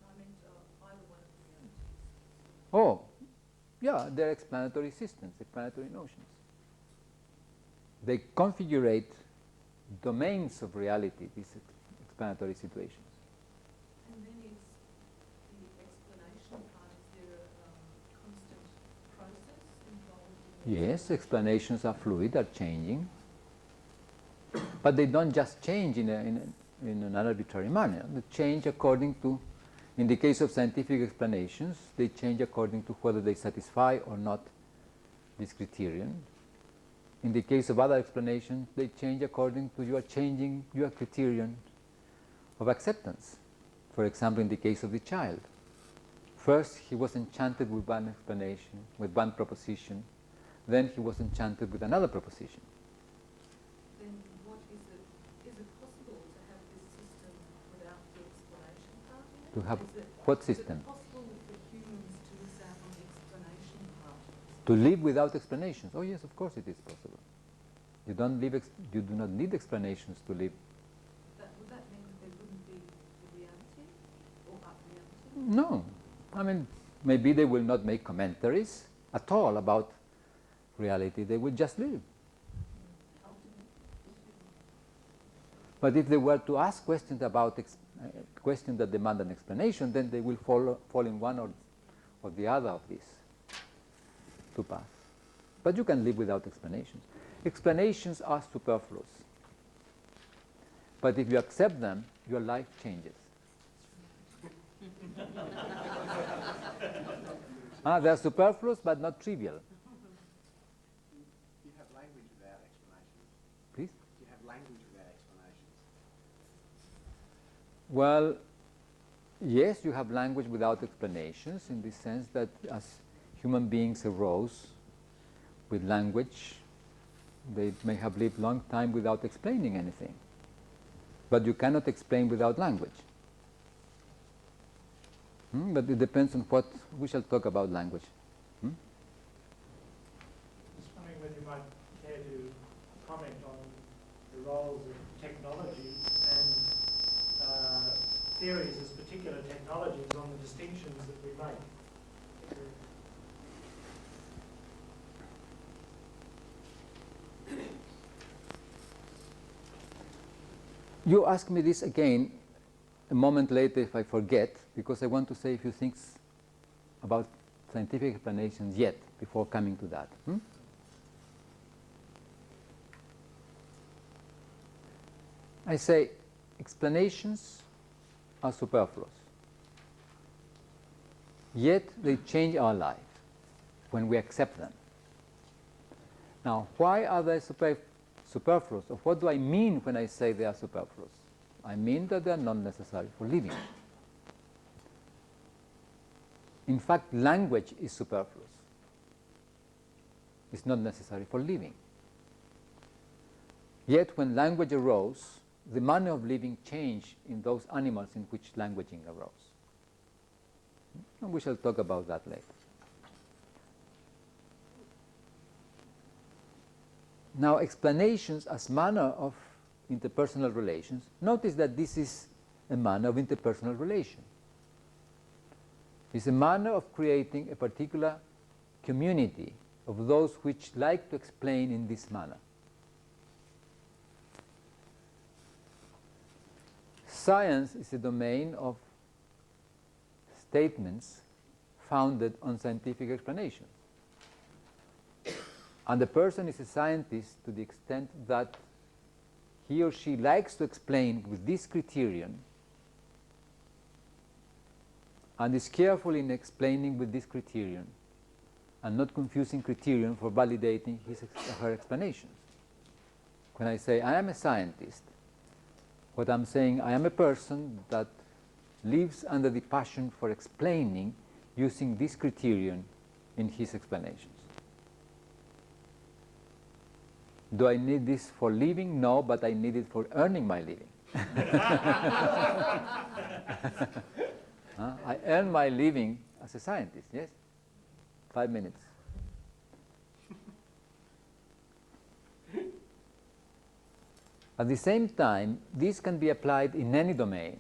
H: I meant either one of the realities.
A: Oh, yeah, they're explanatory systems, explanatory notions. They configure domains of reality, these explanatory situations.
H: And then is the explanation part, is there a constant process involved in it?
A: Yes, explanations are fluid, are changing, but they don't just change in an arbitrary manner. They change according to, in the case of scientific explanations, they change according to whether they satisfy or not this criterion. In the case of other explanations, they change according to you are changing your criterion of acceptance. For example, in the case of the child. First, he was enchanted with one explanation, with one proposition. Then he was enchanted with another proposition.
H: Then what is it? Is it possible to have this system without the explanation part in it?
A: To have
H: Is it,
A: what
H: is
A: system?
H: it possible for humans to miss out on the explanation part?
A: To live without explanations? Oh yes, of course it is possible. You do not need explanations to live.
H: Would that mean that there wouldn't be the reality or reality?
A: No. I mean, maybe they will not make commentaries at all about reality. They will just live. But if they were to ask questions about questions that demand an explanation, then they will fall in one or the other of these two paths. But you can live without explanations. Explanations are superfluous. But if you accept them, your life changes. They are superfluous but not trivial.
B: Do you have language without explanations?
A: Please?
B: Do you have language without explanations?
A: Well, yes, you have language without explanations in the sense that as human beings arose with language. They may have lived a long time without explaining anything. But you cannot explain without language. But it depends on what we shall talk about language.
F: Just wondering whether you might care to comment on the roles of technology and theories as particular technologies on the distinctions that we make.
A: You ask me this again a moment later if I forget, because I want to say a few things about scientific explanations yet before coming to that. I say explanations are superfluous, yet they change our life when we accept them. Now, why are they superfluous? Or what do I mean when I say they are superfluous? I mean that they are not necessary for living. In fact, language is superfluous. It's not necessary for living. Yet when language arose, the manner of living changed in those animals in which languaging arose. And we shall talk about that later. Now, explanations as manner of interpersonal relations. Notice that this is a manner of interpersonal relation. It's a manner of creating a particular community of those which like to explain in this manner. Science is a domain of statements founded on scientific explanations. And the person is a scientist to the extent that he or she likes to explain with this criterion and is careful in explaining with this criterion and not confusing criterion for validating his or her explanations. When I say I am a scientist, what I'm saying, I am a person that lives under the passion for explaining using this criterion in his explanations. Do I need this for living? No, but I need it for earning my living. I earn my living as a scientist, yes? 5 minutes. At the same time, this can be applied in any domain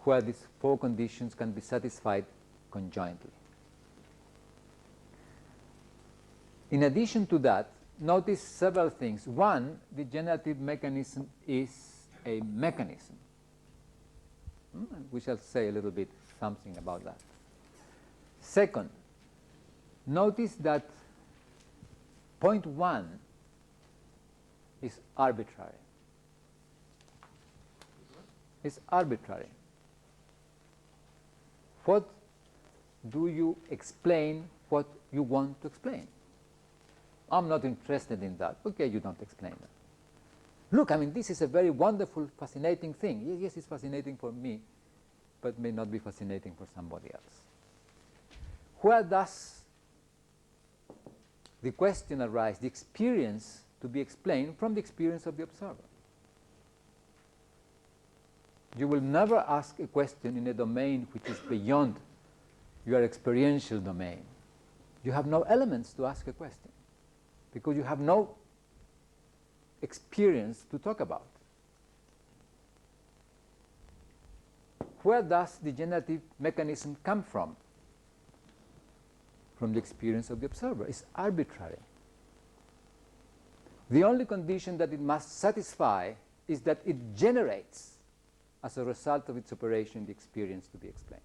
A: where these four conditions can be satisfied conjointly. In addition to that, notice several things. One, the generative mechanism is a mechanism. We shall say a little bit something about that. Second, notice that point 1 is arbitrary. It's arbitrary. What do you explain what you want to explain? I'm not interested in that. Okay, you don't explain that. Look, I mean, this is a very wonderful, fascinating thing. Yes, it's fascinating for me, but may not be fascinating for somebody else. Where does the question arise, the experience to be explained from the experience of the observer? You will never ask a question in a domain which is beyond your experiential domain. You have no elements to ask a question, because you have no experience to talk about. Where does the generative mechanism come from? From the experience of the observer. It's arbitrary. The only condition that it must satisfy is that it generates, as a result of its operation, the experience to be explained.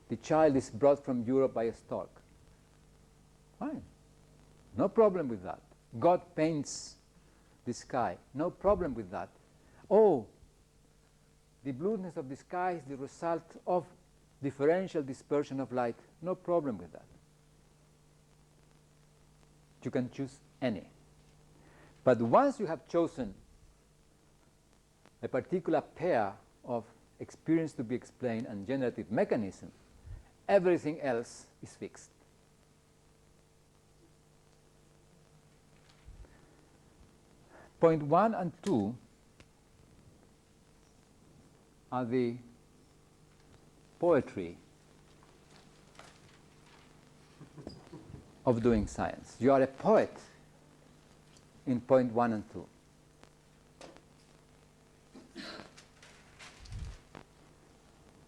A: The child is brought from Europe by a stork. Fine. No problem with that. God paints the sky. No problem with that. Oh, the blueness of the sky is the result of differential dispersion of light. No problem with that. You can choose any. But once you have chosen a particular pair of experience to be explained and generative mechanism, everything else is fixed. Point 1 and 2 are the poetry of doing science. You are a poet in point 1 and 2.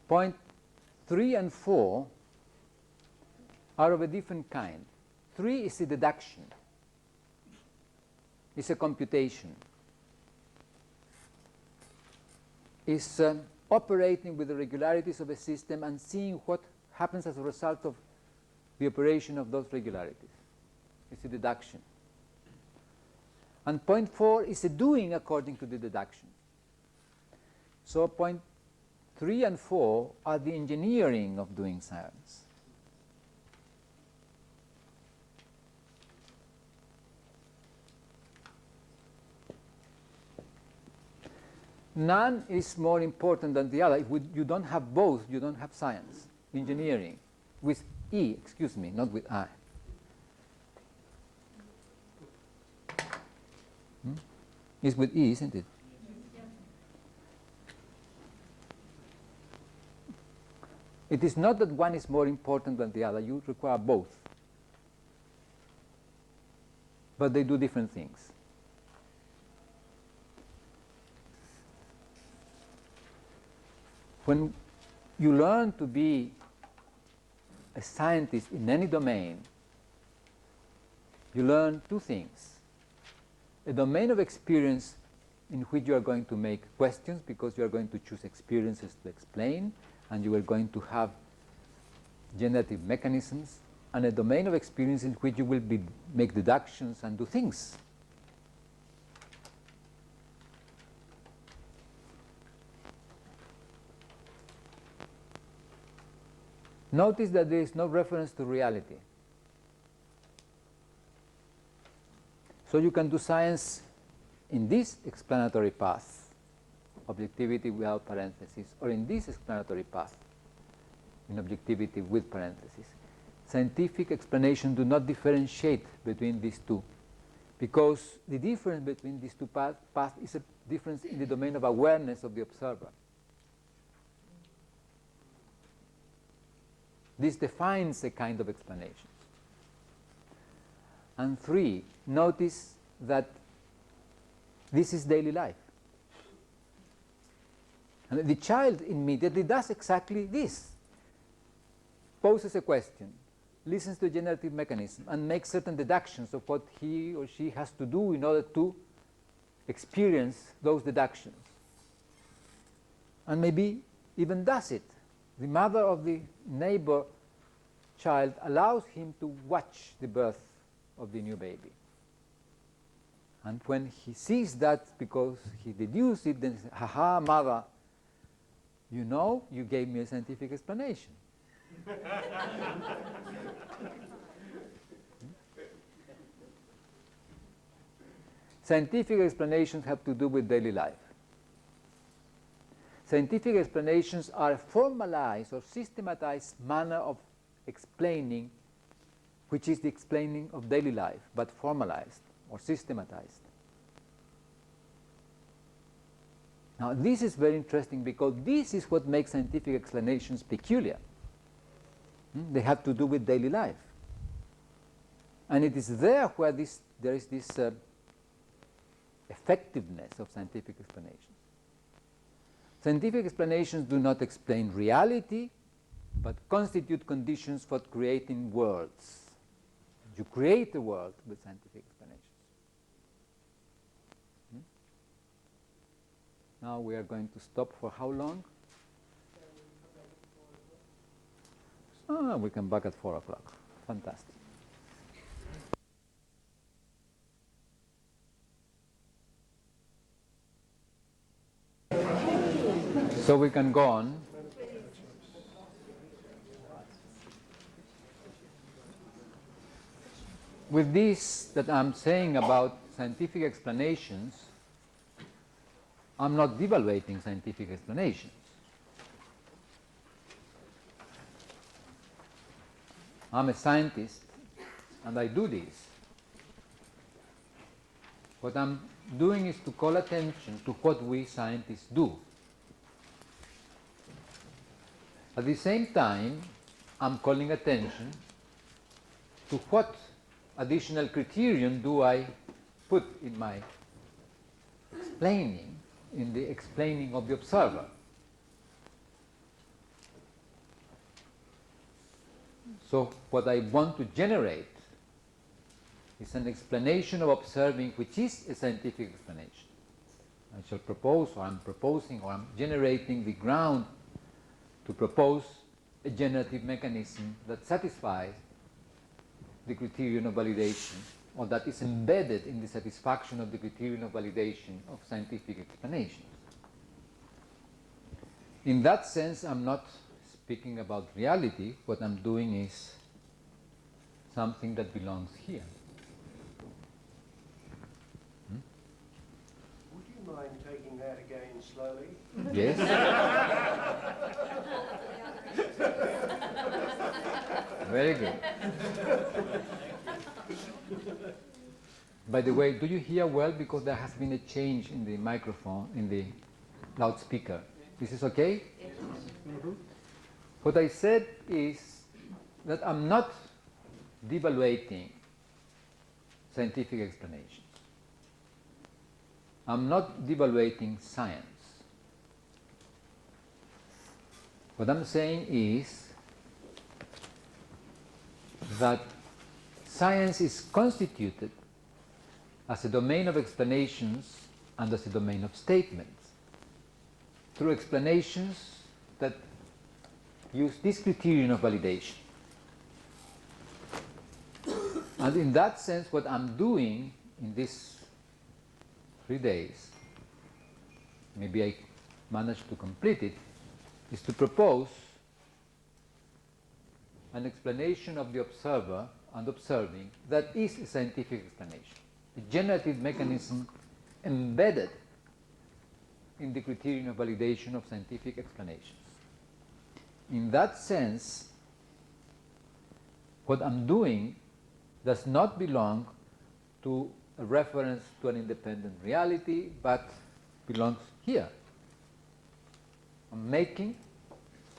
A: Point 3 and 4 are of a different kind. 3 is a deduction. It's a computation. It's operating with the regularities of a system and seeing what happens as a result of the operation of those regularities. It's a deduction. And point 4 is a doing according to the deduction. So point 3 and 4 are the engineering of doing science. None is more important than the other. If you don't have both, you don't have science, engineering, with E, excuse me, not with I. It's with E, isn't it? It is not that one is more important than the other. You require both. But they do different things. When you learn to be a scientist in any domain, you learn two things. A domain of experience in which you are going to make questions because you are going to choose experiences to explain, and you are going to have generative mechanisms, and a domain of experience in which you will make deductions and do things. Notice that there is no reference to reality. So you can do science in this explanatory path, objectivity without parentheses, or in this explanatory path, in objectivity with parentheses. Scientific explanations do not differentiate between these two, because the difference between these two paths is a difference in the domain of awareness of the observer. This defines a kind of explanation. And 3, notice that this is daily life. And the child immediately does exactly this. Poses a question, listens to a generative mechanism, and makes certain deductions of what he or she has to do in order to experience those deductions. And maybe even does it. The mother of the neighbor child allows him to watch the birth of the new baby. And when he sees that, because he deduced it, then he says, "Ha-ha, mother, you know, you gave me a scientific explanation." Scientific explanations have to do with daily life. Scientific explanations are a formalized or systematized manner of explaining, which is the explaining of daily life, but formalized or systematized. Now, this is very interesting because this is what makes scientific explanations peculiar. They have to do with daily life. And it is there where there is this effectiveness of scientific explanations. Scientific explanations do not explain reality, but constitute conditions for creating worlds. You create a world with scientific explanations. Now we are going to stop for how long? We come back at 4 o'clock. Fantastic. So we can go on. With this that I'm saying about scientific explanations, I'm not devaluating scientific explanations. I'm a scientist and I do this. What I'm doing is to call attention to what we scientists do. At the same time, I'm calling attention to what additional criterion do I put in my explaining, in the explaining of the observer. So what I want to generate is an explanation of observing which is a scientific explanation. I shall propose, or I'm proposing, or I'm generating the ground to propose a generative mechanism that satisfies the criterion of validation, or that is embedded in the satisfaction of the criterion of validation of scientific explanations. In that sense, I'm not speaking about reality. What I'm doing is something that belongs here.
I: Would you mind taking that again slowly?
A: Yes? Very good. By the way, do you hear well? Because there has been a change in the microphone, in the loudspeaker. Is this okay?
G: Yes.
I: Mm-hmm.
A: What I said is that I'm not devaluating scientific explanations. I'm not devaluating science. What I'm saying is that science is constituted as a domain of explanations and as a domain of statements, through explanations that use this criterion of validation. And in that sense, what I'm doing in these 3 days, maybe I managed to complete it, is to propose an explanation of the observer and observing that is a scientific explanation, a generative mechanism embedded in the criterion of validation of scientific explanations. In that sense, what I'm doing does not belong to a reference to an independent reality, but belongs here. I'm making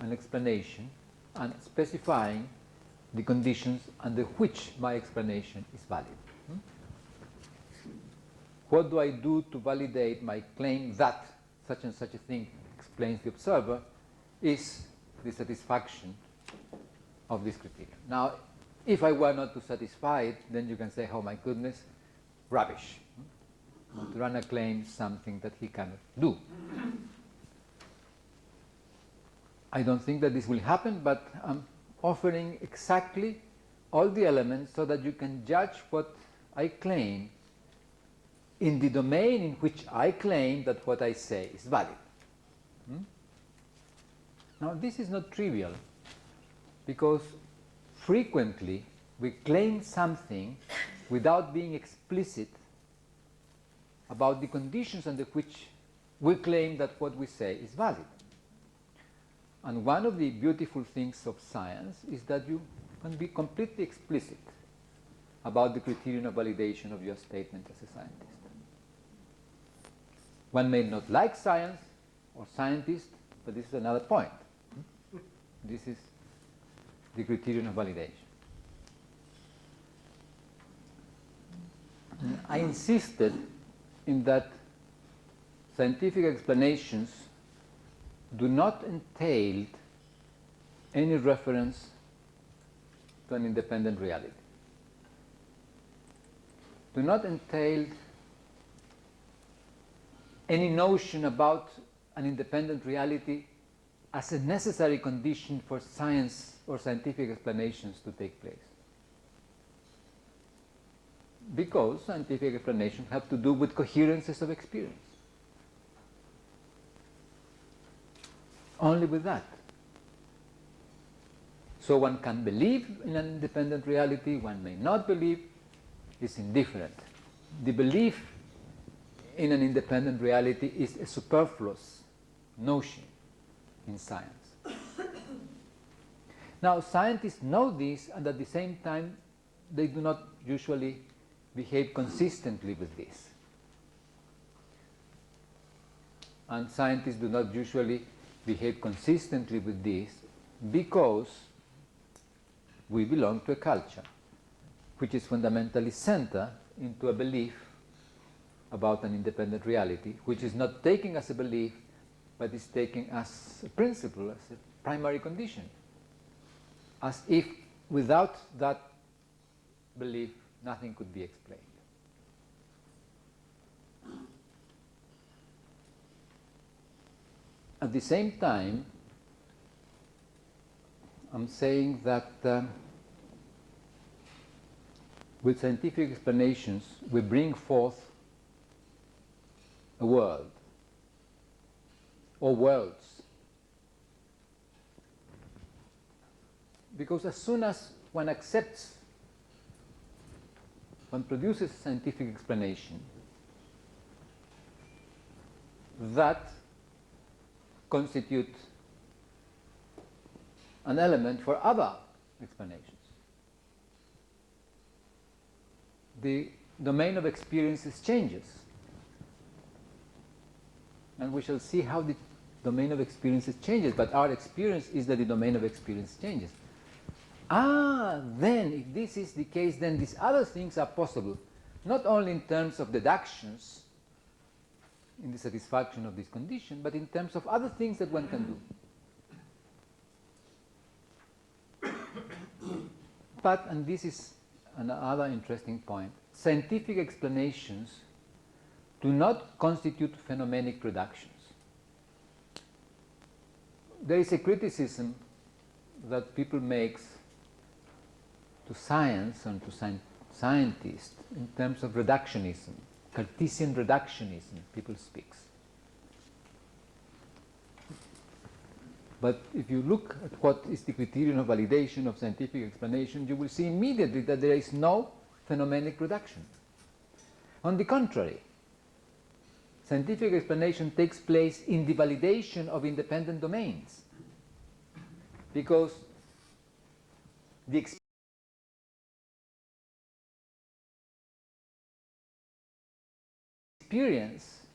A: an explanation and specifying the conditions under which my explanation is valid. What do I do to validate my claim that such and such a thing explains the observer is the satisfaction of this criterion. Now, if I were not to satisfy it, then you can say, oh my goodness, rubbish. Maturana claims something that he cannot do. I don't think that this will happen, but I'm offering exactly all the elements so that you can judge what I claim in the domain in which I claim that what I say is valid. Now, this is not trivial, because frequently we claim something without being explicit about the conditions under which we claim that what we say is valid. And one of the beautiful things of science is that you can be completely explicit about the criterion of validation of your statement as a scientist. One may not like science or scientists, but this is another point. This is the criterion of validation. I insisted in that scientific explanations do not entail any reference to an independent reality. Do not entail any notion about an independent reality as a necessary condition for science or scientific explanations to take place. Because scientific explanations have to do with coherences of experience. Only with that. So one can believe in an independent reality, one may not believe, is indifferent. The belief in an independent reality is a superfluous notion in science. Now, scientists know this, and at the same time, they do not usually behave consistently with this. And scientists do not usually behave consistently with this because we belong to a culture which is fundamentally centered into a belief about an independent reality, which is not taking as a belief, but is taking as a principle, as a primary condition, as if without that belief nothing could be explained. At the same time, I'm saying that with scientific explanations we bring forth a world or worlds. Because as soon as one accepts, one produces a scientific explanation, that constitutes an element for other explanations. The domain of experiences changes. And we shall see how the domain of experiences changes, but our experience is that the domain of experience changes. Then if this is the case, then these other things are possible, not only in terms of deductions, in the satisfaction of this condition, but in terms of other things that one can do. But, and this is another interesting point, scientific explanations do not constitute phenomenic reductions. There is a criticism that people make to science and to scientists in terms of reductionism, Cartesian reductionism, people speaks. But if you look at what is the criterion of validation of scientific explanation, you will see immediately that there is no phenomenic reduction. On the contrary, scientific explanation takes place in the validation of independent domains, because the experience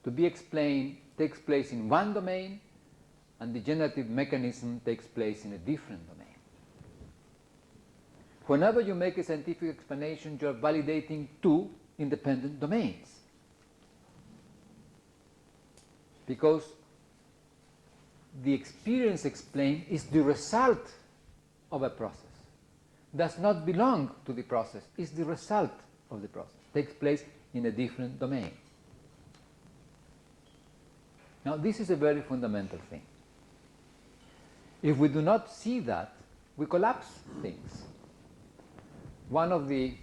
A: to be explained takes place in one domain, and the generative mechanism takes place in a different domain. Whenever you make a scientific explanation, you are validating two independent domains, because the experience explained is the result of a process, does not belong to the process, is the result of the process, takes place in a different domain. Now, this is a very fundamental thing. If we do not see that, we collapse things. One of the,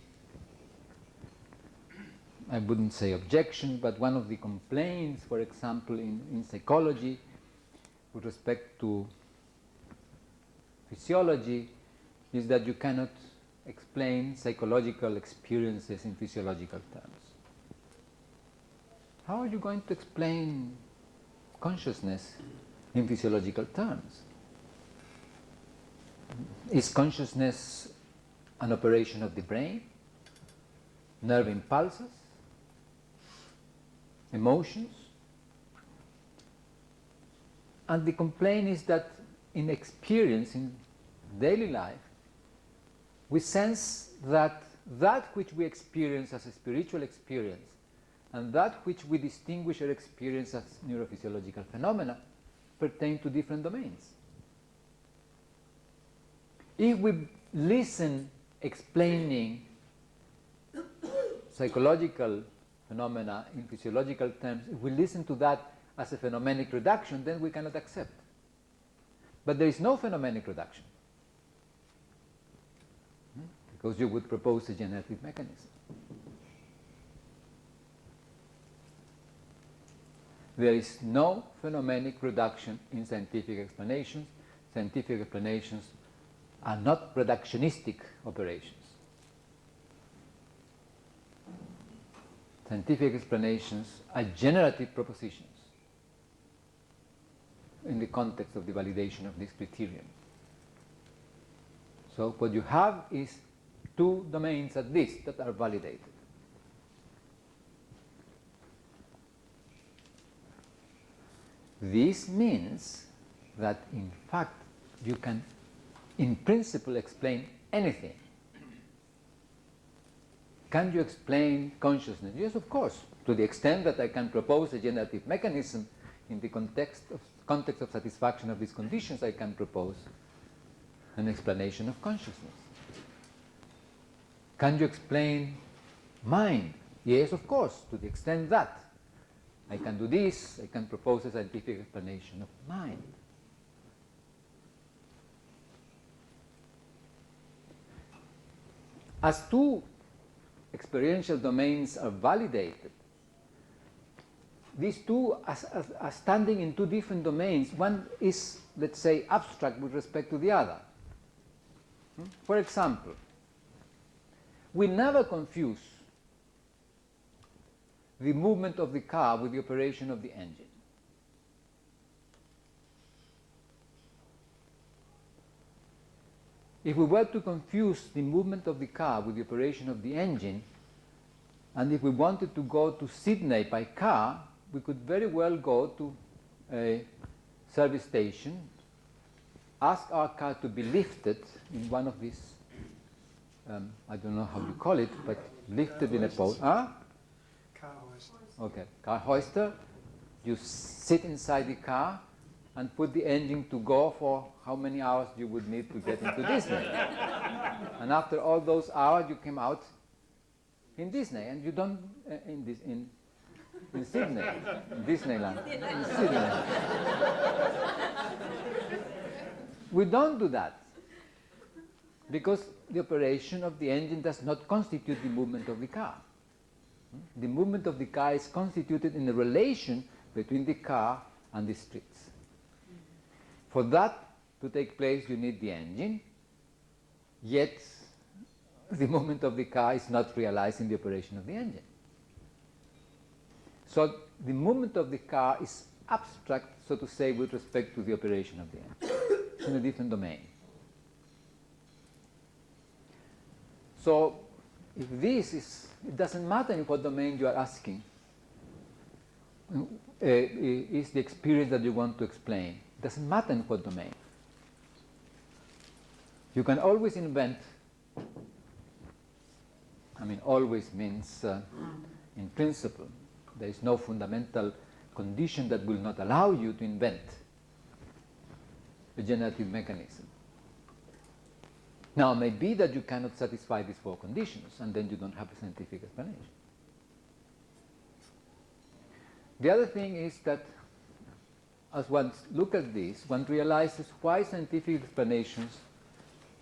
A: I wouldn't say objection, but one of the complaints, for example, in psychology with respect to physiology is that you cannot explain psychological experiences in physiological terms. How are you going to explain consciousness in physiological terms? Is consciousness an operation of the brain, nerve impulses, emotions? And the complaint is that in experience, in daily life, we sense that that which we experience as a spiritual experience and that which we distinguish our experience as neurophysiological phenomena pertain to different domains. If we listen explaining psychological phenomena in physiological terms, if we listen to that as a phenomenic reduction, then we cannot accept. But there is no phenomenic reduction, because you would propose a generative mechanism. There is no phenomenic reduction in scientific explanations. Scientific explanations are not reductionistic operations. Scientific explanations are generative propositions in the context of the validation of this criterion. So what you have is two domains at least that are validated. This means that in fact you can in principle explain anything. Can you explain consciousness? Yes, of course, to the extent that I can propose a generative mechanism in the context of satisfaction of these conditions, I can propose an explanation of consciousness. Can you explain mind? Yes, of course, to the extent that I can do this, I can propose a scientific explanation of mind. As two experiential domains are validated, these two are standing in two different domains. One is, let's say, abstract with respect to the other. For example, we never confuse the movement of the car with the operation of the engine. If we were to confuse the movement of the car with the operation of the engine, and if we wanted to go to Sydney by car, we could very well go to a service station, ask our car to be lifted in one of these, I don't know how you call it, but lifted in a post. Huh?
C: Car hoist.
A: Okay, car hoister. You sit inside the car and put the engine to go for how many hours you would need to get into Disney. And after all those hours, you came out in Disney, and you don't in Sydney, in Disneyland, in Sydney. We don't do that because the operation of the engine does not constitute the movement of the car. The movement of the car is constituted in a relation between the car and the streets. For that to take place, you need the engine, yet the movement of the car is not realized in the operation of the engine. So the movement of the car is abstract, so to say, with respect to the operation of the engine. It's in a different domain. So if this is, it doesn't matter in what domain you are asking, is the experience that you want to explain. It doesn't matter in what domain. You can always invent. I mean, always means in principle. There is no fundamental condition that will not allow you to invent a generative mechanism. Now, it may be that you cannot satisfy these four conditions, and then you don't have a scientific explanation. The other thing is that as one looks at this, one realizes why scientific explanations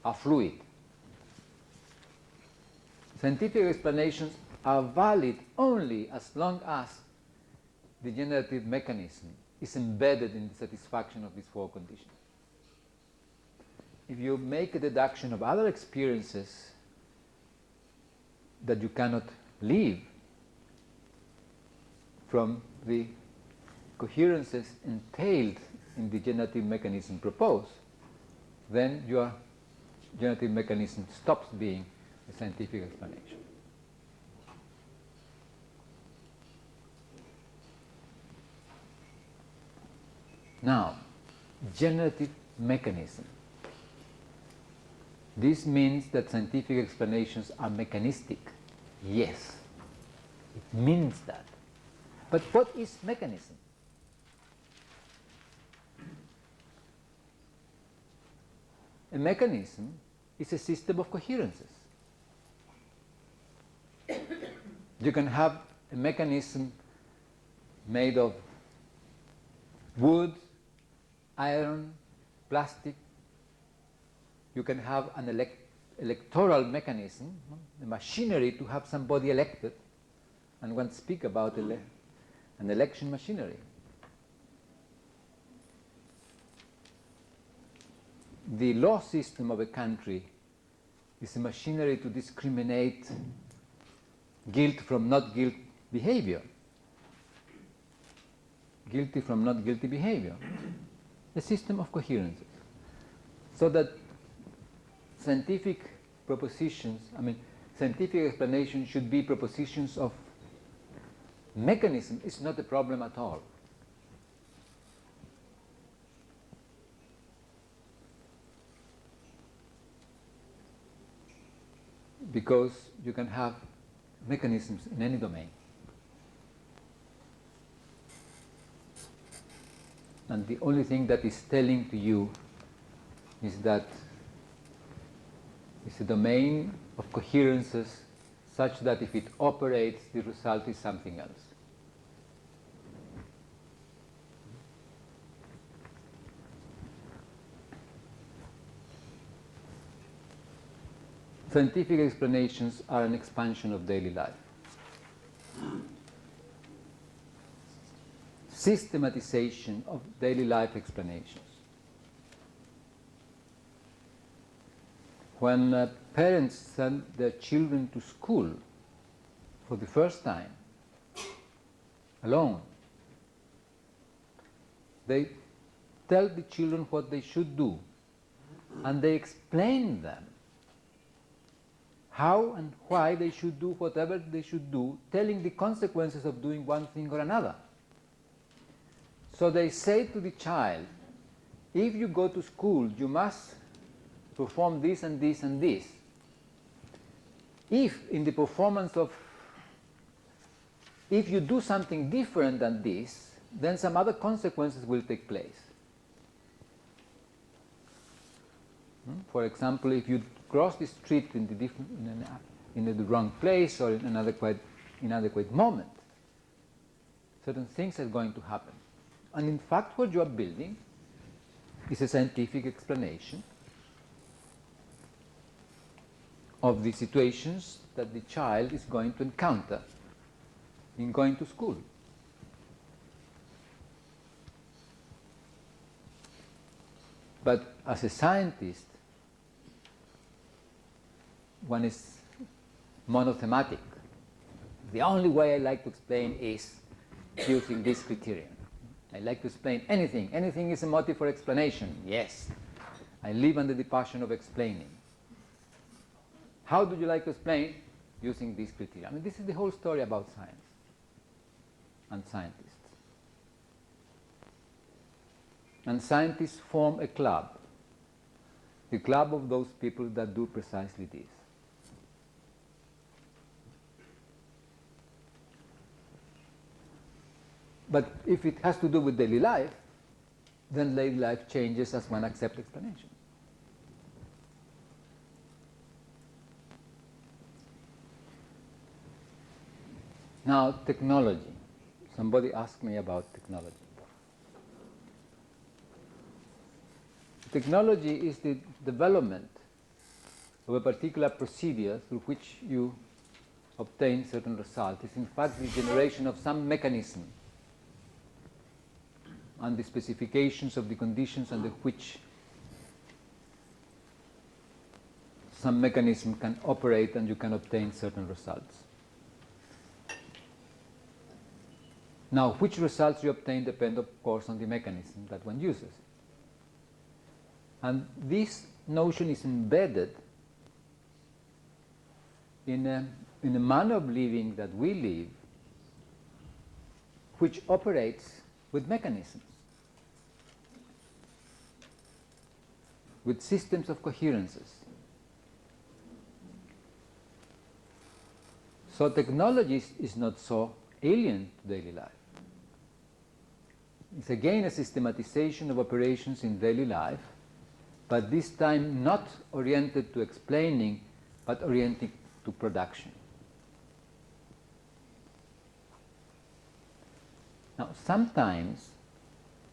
A: are fluid. Scientific explanations are valid only as long as the generative mechanism is embedded in the satisfaction of these four conditions. If you make a deduction of other experiences that you cannot leave from the coherences entailed in the generative mechanism proposed, then your generative mechanism stops being a scientific explanation. Now, generative mechanism. This means that scientific explanations are mechanistic. Yes, it means that. But what is mechanism? A mechanism is a system of coherences. You can have a mechanism made of wood, iron, plastic. You can have an electoral mechanism, a machinery to have somebody elected, and one speak about an election machinery. The law system of a country is a machinery to discriminate guilt from not guilt behavior. Guilty from not guilty behavior. A system of coherences. So that scientific propositions, scientific explanations should be propositions of mechanism is not a problem at all. Because you can have mechanisms in any domain. And the only thing that is telling to you is that it's a domain of coherences such that if it operates, the result is something else. Scientific explanations are an expansion of daily life. Systematization of daily life explanations. When parents send their children to school for the first time, alone, they tell the children what they should do, and they explain them how and why they should do whatever they should do, telling the consequences of doing one thing or another. So they say to the child, if you go to school, you must perform this and this and this. If in the performance of, if you do something different than this, then some other consequences will take place. For example, if you cross the street in the wrong place or in an inadequate moment, certain things are going to happen. And in fact, what you are building is a scientific explanation of the situations that the child is going to encounter in going to school. But as a scientist, one is monothematic. The only way I like to explain is using this criterion. I like to explain anything. Anything is a motive for explanation. Yes. I live under the passion of explaining. How do you like to explain? Using this criteria. This is the whole story about science and scientists. And scientists form a club. The club of those people that do precisely this. But if it has to do with daily life, then daily life changes as one accepts explanation. Now, technology. Somebody asked me about technology. Technology is the development of a particular procedure through which you obtain certain results. It's in fact the generation of some mechanism and the specifications of the conditions under which some mechanism can operate and you can obtain certain results. Now, which results you obtain depend, of course, on the mechanism that one uses. And this notion is embedded in a manner of living that we live, which operates with mechanisms, with systems of coherences. So technology is not so alien to daily life. It's again a systematization of operations in daily life, but this time not oriented to explaining, but oriented to production. Now, sometimes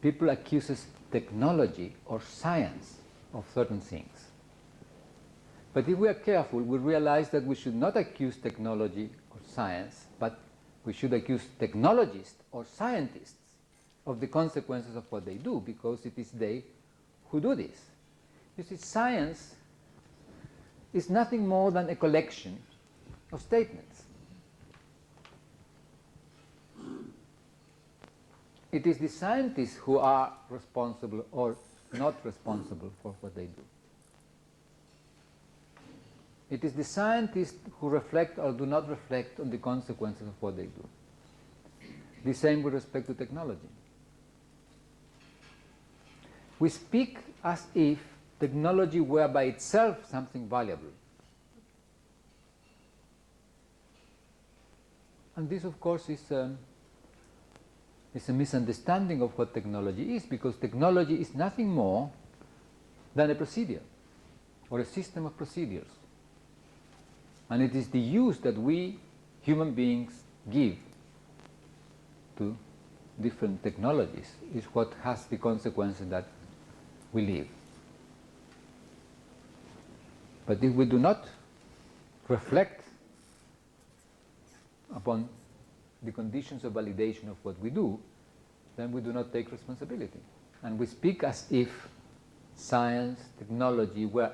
A: people accuse technology or science of certain things. But if we are careful, we realize that we should not accuse technology or science, but we should accuse technologists or scientists of the consequences of what they do, because it is they who do this. You see, science is nothing more than a collection of statements. It is the scientists who are responsible or not responsible for what they do. It is the scientists who reflect or do not reflect on the consequences of what they do. The same with respect to technology. We speak as if technology were by itself something valuable. And this, of course, is a misunderstanding of what technology is, because technology is nothing more than a procedure or a system of procedures. And it is the use that we human beings give to different technologies is what has the consequences that we live. But if we do not reflect upon the conditions of validation of what we do, then we do not take responsibility. And we speak as if science, technology were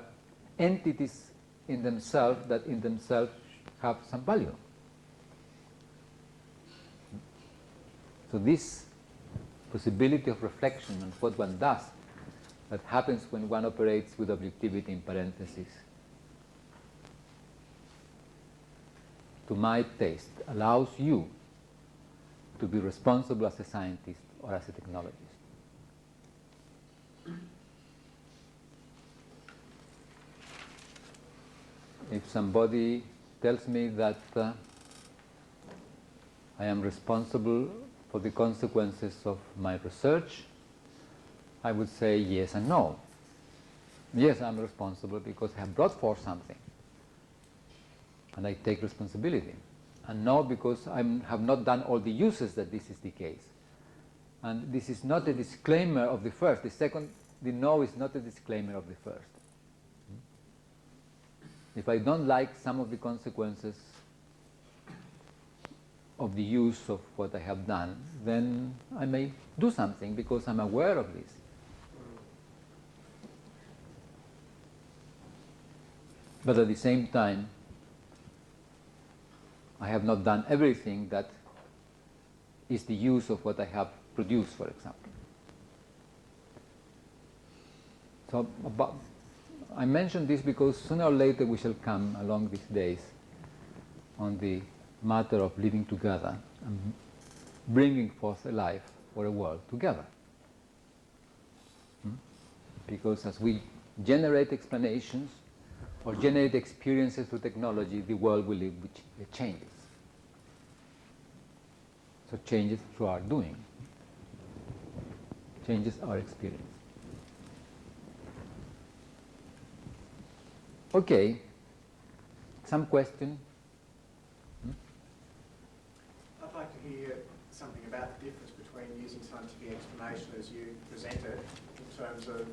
A: entities in themselves that in themselves have some value. So this possibility of reflection on what one does, that happens when one operates with objectivity in parentheses, to my taste, allows you to be responsible as a scientist or as a technologist. If somebody tells me that I am responsible for the consequences of my research, I would say yes and no. Yes, I'm responsible because I have brought forth something and I take responsibility. And no, because I have not done all the uses that this is the case. And this is not a disclaimer of the first. The second, the no is not a disclaimer of the first. If I don't like some of the consequences of the use of what I have done, then I may do something because I'm aware of this. But at the same time, I have not done everything that is the use of what I have produced, for example. So I mention this because sooner or later we shall come along these days on the matter of living together and bringing forth a life or a world together. Because as we generate explanations or generate experiences through technology, the world we live with changes. So changes through our doing, changes our experience. Okay, some question?
J: I'd like to hear something about the difference between using scientific explanation as you presented in terms of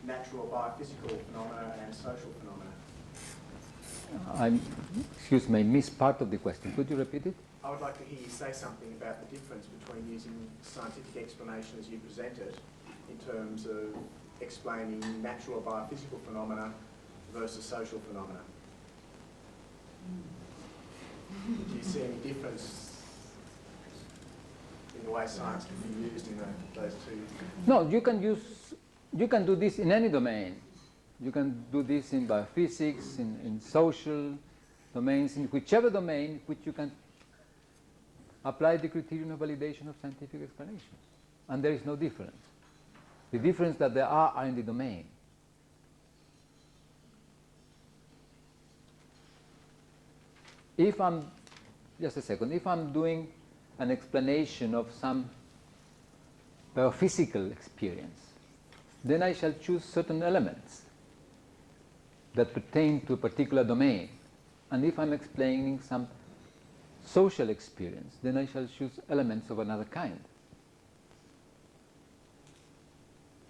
J: natural biophysical phenomena and social phenomena.
A: Excuse me, I missed part of the question. Could you repeat it?
J: I would like to hear you say something about the difference between using scientific explanation as you presented in terms of explaining natural biophysical phenomena versus social phenomena. Do you see any difference in the way science can be used in those two?
A: No, you can do this in any domain. You can do this in biophysics, in social domains, in whichever domain which you can apply the criterion of validation of scientific explanations. And there is no difference. The difference that there are in the domain. If I'm, just a second, if I'm doing an explanation of some biophysical experience, then I shall choose certain elements that pertain to a particular domain. And if I'm explaining some social experience, then I shall choose elements of another kind.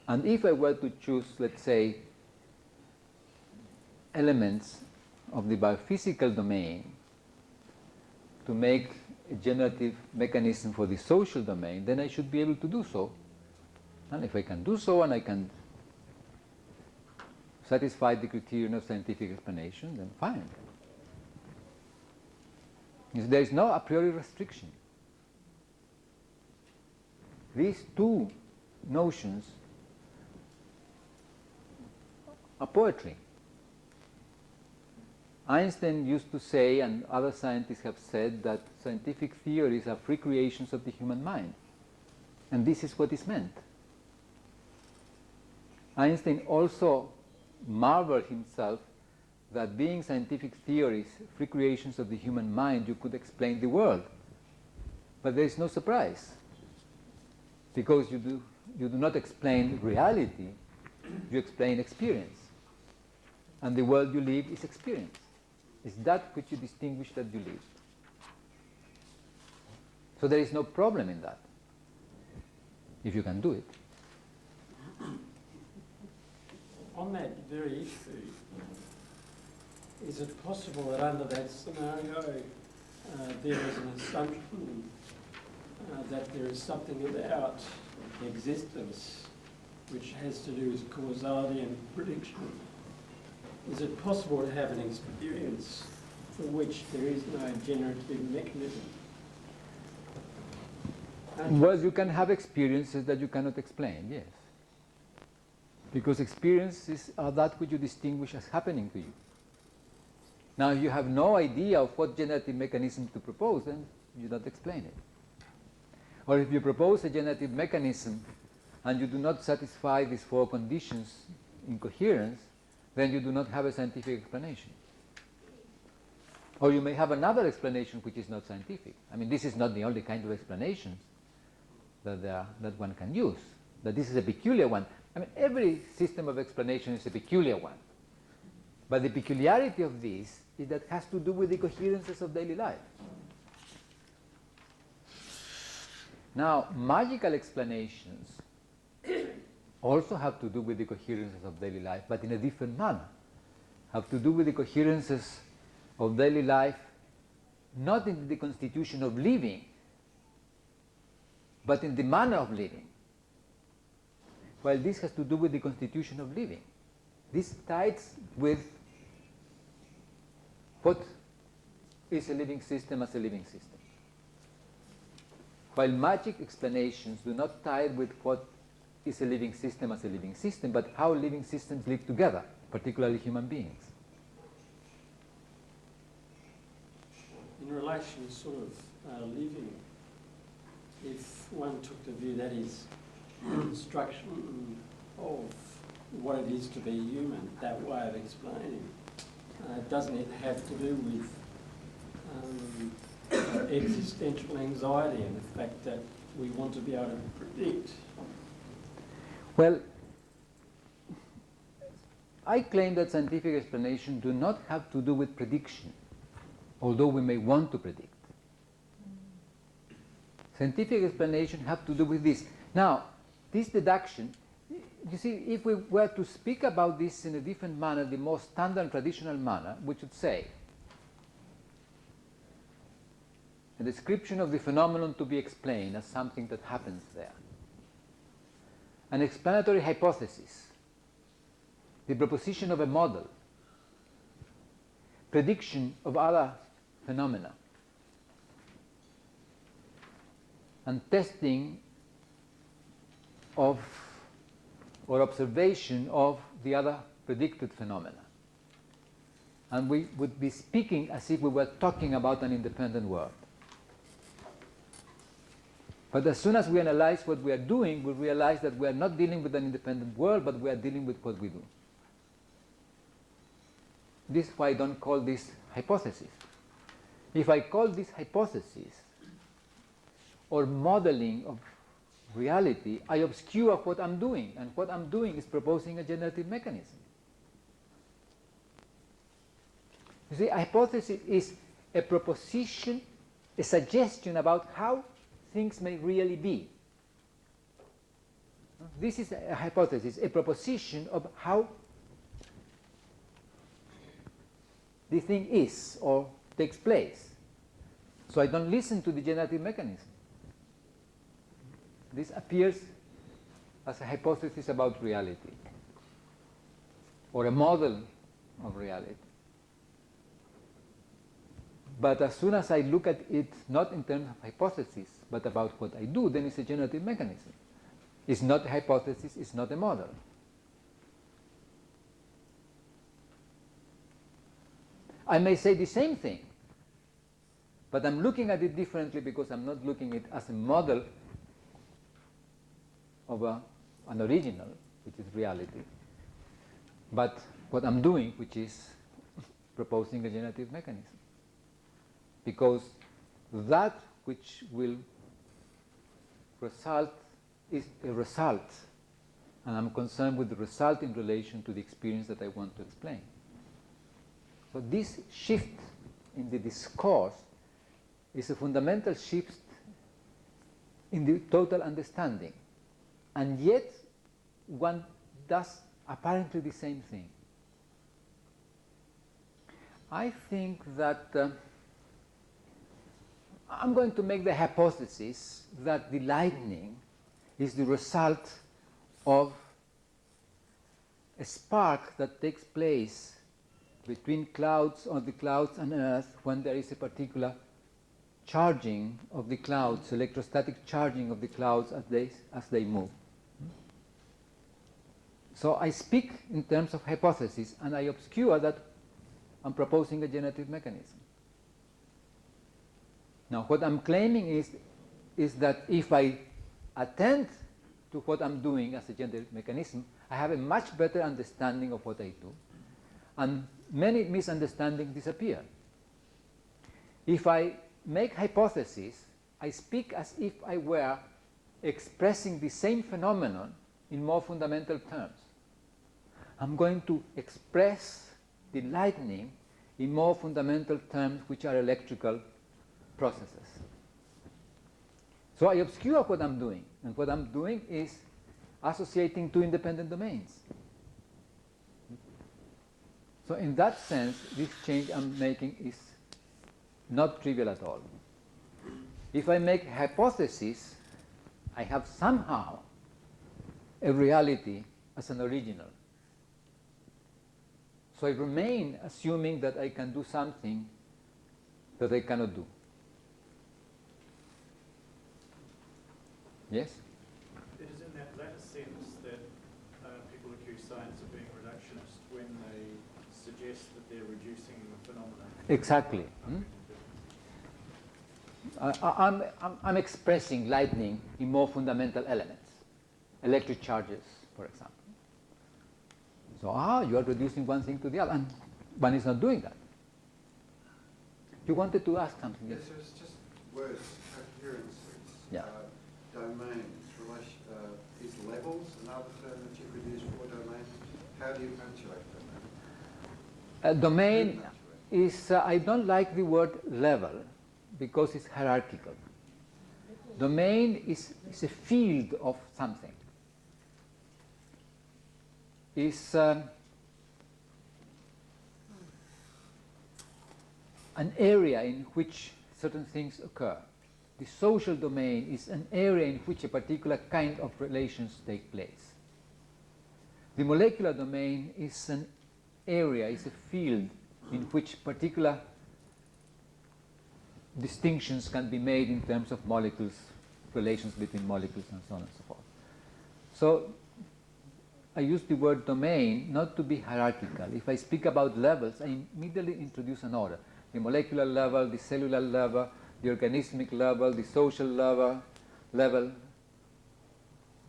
A: And if I were to choose, let's say, elements of the biophysical domain to make a generative mechanism for the social domain, then I should be able to do so. And if I can do so and I can satisfy the criterion of scientific explanation, then fine. There is no a priori restriction. These two notions are poetry. Einstein used to say, and other scientists have said, that scientific theories are free creations of the human mind. And this is what is meant. Einstein also marveled himself that being scientific theories, free creations of the human mind, you could explain the world. But there is no surprise, because you do not explain reality, you explain experience. And the world you live is experience. It's that which you distinguish that you live. So there is no problem in that, if you can do it.
K: On that very issue, is it possible that under that scenario there is an assumption that there is something about existence which has to do with causality and prediction? Is it possible to have an experience for which there is no generative mechanism?
A: Well, you can have experiences that you cannot explain, yes. Because experiences are that which you distinguish as happening to you. Now, if you have no idea of what generative mechanism to propose, then you don't explain it. Or if you propose a generative mechanism and you do not satisfy these four conditions in coherence, then you do not have a scientific explanation. Or you may have another explanation which is not scientific. I mean, this is not the only kind of explanations that one can use. That this is a peculiar one. I mean, every system of explanation is a peculiar one. But the peculiarity of this is that it has to do with the coherences of daily life. Now, magical explanations also have to do with the coherences of daily life, but in a different manner. Have to do with the coherences of daily life, not in the constitution of living, but in the manner of living. While this has to do with the constitution of living. This ties with what is a living system as a living system. While magic explanations do not tie with what is a living system as a living system, but how living systems live together, particularly human beings.
K: In relation to sort of living, if one took the view that is construction of what it is to be human, that way of explaining, doesn't it have to do with existential anxiety and the fact that we want to be able to predict?
A: Well, I claim that scientific explanations do not have to do with prediction, although we may want to predict. Scientific explanations have to do with this. Now, this deduction, you see, if we were to speak about this in a different manner, the more standard traditional manner, we should say, a description of the phenomenon to be explained as something that happens there. An explanatory hypothesis, the proposition of a model, prediction of other phenomena, and testing of or observation of the other predicted phenomena. And we would be speaking as if we were talking about an independent world. But as soon as we analyze what we are doing, we realize that we are not dealing with an independent world, but we are dealing with what we do. This is why I don't call this hypothesis. If I call this hypothesis or modeling of reality, I obscure what I'm doing, and what I'm doing is proposing a generative mechanism. You see, a hypothesis is a proposition, a suggestion about how things may really be. This is a hypothesis, a proposition of how the thing is or takes place. So I don't listen to the generative mechanism. This appears as a hypothesis about reality or a model of reality. But as soon as I look at it not in terms of hypothesis, but about what I do, then it's a generative mechanism. It's not a hypothesis, it's not a model. I may say the same thing, but I'm looking at it differently because I'm not looking at it as a model of an original, which is reality, but what I'm doing, which is proposing a generative mechanism. Because that which will result is a result, and I'm concerned with the result in relation to the experience that I want to explain. So this shift in the discourse is a fundamental shift in the total understanding, and yet one does apparently the same thing. I think that I'm going to make the hypothesis that the lightning is the result of a spark that takes place between clouds or the clouds and Earth when there is a particular charging of the clouds, electrostatic charging of the clouds as they move. So I speak in terms of hypothesis, and I obscure that I'm proposing a generative mechanism. Now, what I'm claiming is that if I attend to what I'm doing as a generative mechanism, I have a much better understanding of what I do, and many misunderstandings disappear. If I make hypotheses, I speak as if I were expressing the same phenomenon in more fundamental terms. I'm going to express the lightning in more fundamental terms, which are electrical processes. So I obscure what I'm doing, and what I'm doing is associating two independent domains. So in that sense, this change I'm making is not trivial at all. If I make hypotheses, I have somehow a reality as an original. So I remain assuming that I can do something that I cannot do. Yes?
L: It is in that latter sense that people accuse science of being reductionist when they suggest that they're reducing the phenomena.
A: Exactly. I'm expressing lightning in more fundamental elements, electric charges, for example. So, you are reducing one thing to the other, and one is not doing that. You wanted to ask something?
M: Yes, it was just words, coherence, domains, is levels another term that you could use for domains? How do you punctuate domain?
A: Domain is, I don't like the word level because it's hierarchical. Domain is a field of something. Is an area in which certain things occur. The social domain is an area in which a particular kind of relations take place. The molecular domain is an area, is a field in which particular distinctions can be made in terms of molecules, relations between molecules, and so on and so forth. So I use the word domain not to be hierarchical. If I speak about levels, I immediately introduce an order. The molecular level, the cellular level, the organismic level, the social level,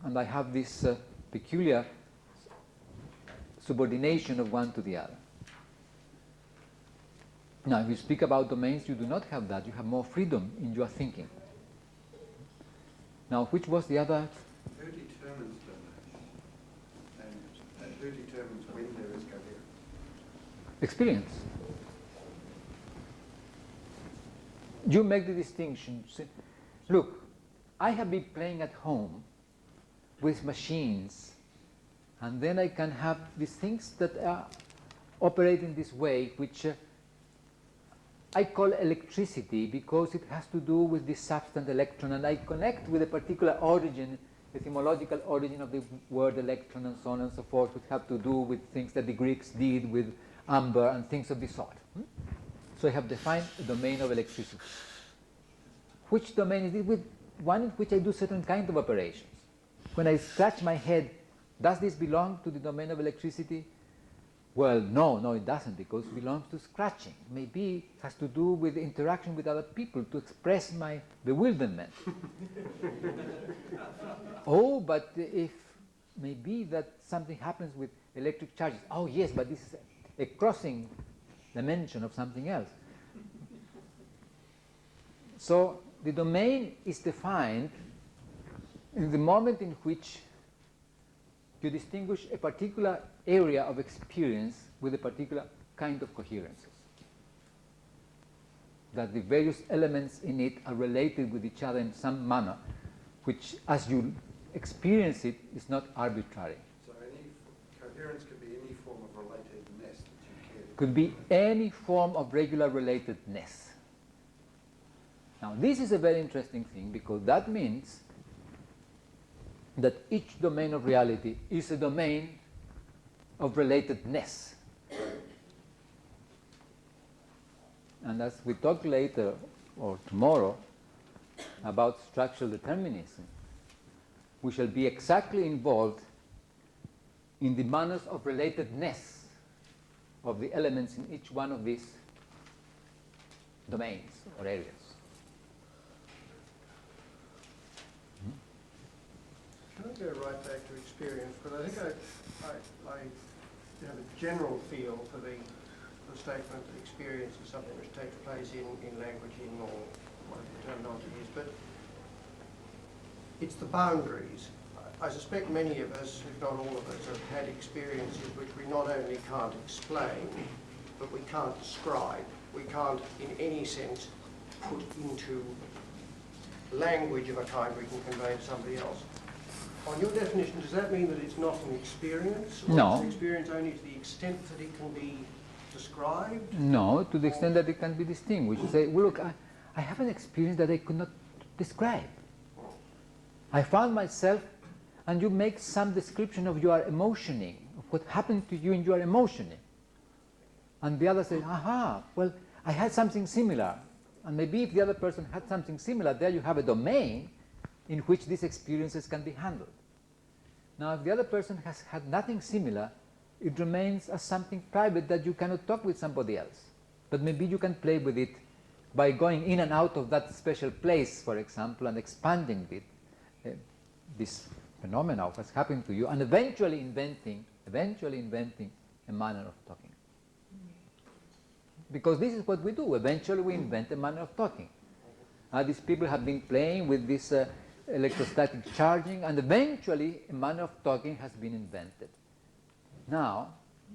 A: and I have this peculiar subordination of one to the other. Now, if you speak about domains, you do not have that. You have more freedom in your thinking. Now, which was the other?
M: Who determines domains? And who determines when there is coherence?
A: Experience. You make the distinction. Look, I have been playing at home with machines, and then I can have these things that operate in this way, which I call electricity because it has to do with this substance electron, and I connect with a particular origin, etymological origin of the word electron, and so on and so forth, which have to do with things that the Greeks did with amber and things of this sort. So I have defined a domain of electricity. Which domain is it? With one in which I do certain kind of operations. When I scratch my head, does this belong to the domain of electricity? Well, no, it doesn't, because it belongs to scratching. Maybe it has to do with interaction with other people to express my bewilderment. Oh, but if maybe that something happens with electric charges. Oh, yes, but this is a crossing dimension of something else. So the domain is defined in the moment in which you distinguish a particular area of experience with a particular kind of coherences. That the various elements in it are related with each other in some manner, which, as you experience it, is not arbitrary.
M: So any coherence could be any form of relatedness that you care.
A: Could be any form of regular relatedness. Now, this is a very interesting thing, because that means that each domain of reality is a domain of relatedness. And as we talk later or tomorrow about structural determinism, we shall be exactly involved in the manners of relatedness of the elements in each one of these domains or areas.
I: Can I go right back to experience? Because I think I have a general feel for the statement that experience is something which takes place in languaging or whatever the terminology is, but it's the boundaries. I suspect many of us, if not all of us, have had experiences which we not only can't explain, but we can't describe. We can't, in any sense, put into language of a kind we can convey to somebody else. On your definition, does that mean that it's not an experience? Or
A: No.
I: it's an experience only to the extent that it can be described?
A: No, to the extent that it can be distinguished. You say, well, look, I have an experience that I could not describe. I found myself, and you make some description of your emotioning, of what happened to you in your emotioning. And the other says, aha, well, I had something similar. And maybe if the other person had something similar, there you have a domain in which these experiences can be handled. Now, if the other person has had nothing similar, it remains as something private that you cannot talk with somebody else. But maybe you can play with it by going in and out of that special place, for example, and expanding it, this phenomena of what's happening to you, and eventually inventing a manner of talking. Because this is what we do. Eventually we invent a manner of talking. These people have been playing with this electrostatic charging, and eventually a manner of talking has been invented. Now,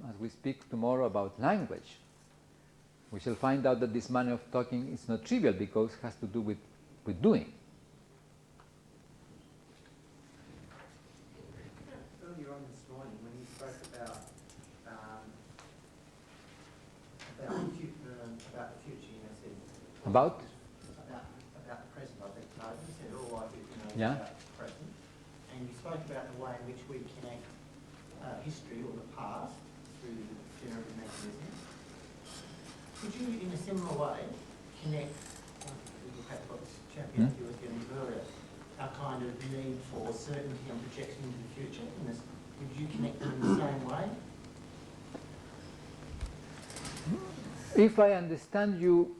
A: as we speak tomorrow about language, we shall find out that this manner of talking is not trivial, because it has to do with doing.
J: Earlier on this morning, when you spoke about the future, you know, said
A: About?
J: About the present, I think. You said all I did,
A: Yeah.
J: about the present, and you spoke about the way in which we connect history or the past through generative mechanisms. Could you, in a similar way, connect, perhaps what Champion was getting earlier, our kind of need for certainty and projection into the future? Would you connect them in the same way?
A: If I understand you,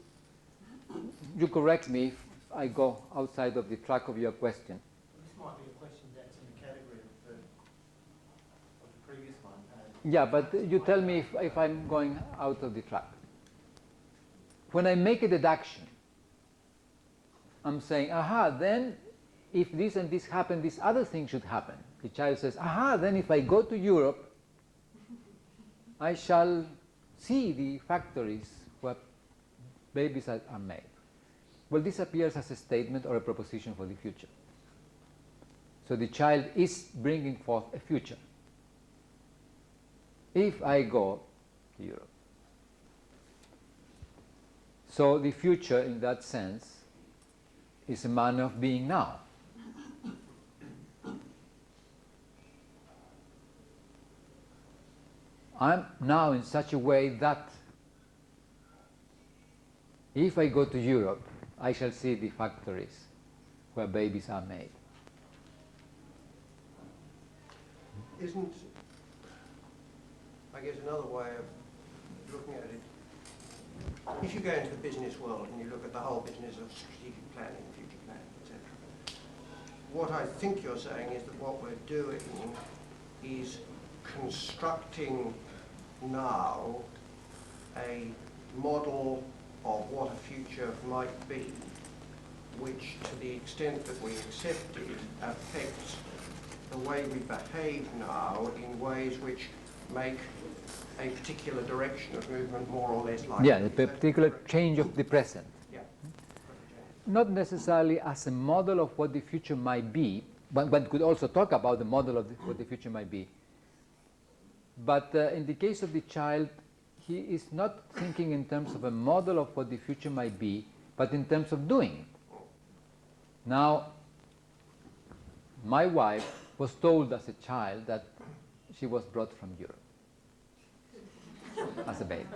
A: you correct me if I go outside of the track of your question.
J: This might be a question that's in the category of the previous one.
A: Yeah, but you tell me if I'm going out of the track. When I make a deduction, I'm saying, aha, then if this and this happen, this other thing should happen. The child says, aha, then if I go to Europe, I shall see the factories where babies are made. Well, this appears as a statement or a proposition for the future. So the child is bringing forth a future. If I go to Europe. So the future, in that sense, is a manner of being now. I'm now in such a way that if I go to Europe, I shall see the factories where babies are made.
I: I guess another way of looking at it, if you go into the business world and you look at the whole business of strategic planning, future planning, etc., what I think you're saying is that what we're doing is constructing now a model of what a future might be, which, to the extent that we accept it, affects the way we behave now in ways which make a particular direction of movement more or less likely.
A: Yeah, a particular change of the present.
I: Yeah.
A: Not necessarily as a model of what the future might be, but one could also talk about the model of what the future might be. But in the case of the child, he is not thinking in terms of a model of what the future might be, but in terms of doing it. Now, my wife was told as a child that she was brought from Europe as a baby.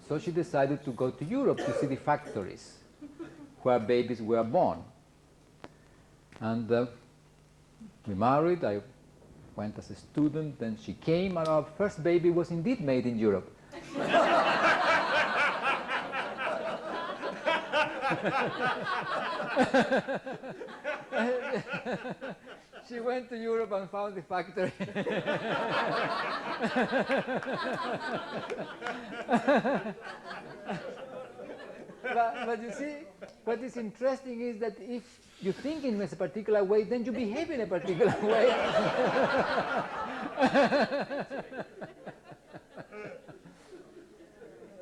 A: So she decided to go to Europe to see the factories where babies were born. And we married, I went as a student, then she came, and our first baby was indeed made in Europe. She went to Europe and found the factory. But you see, what is interesting is that if you think in a particular way, then you behave in a particular way.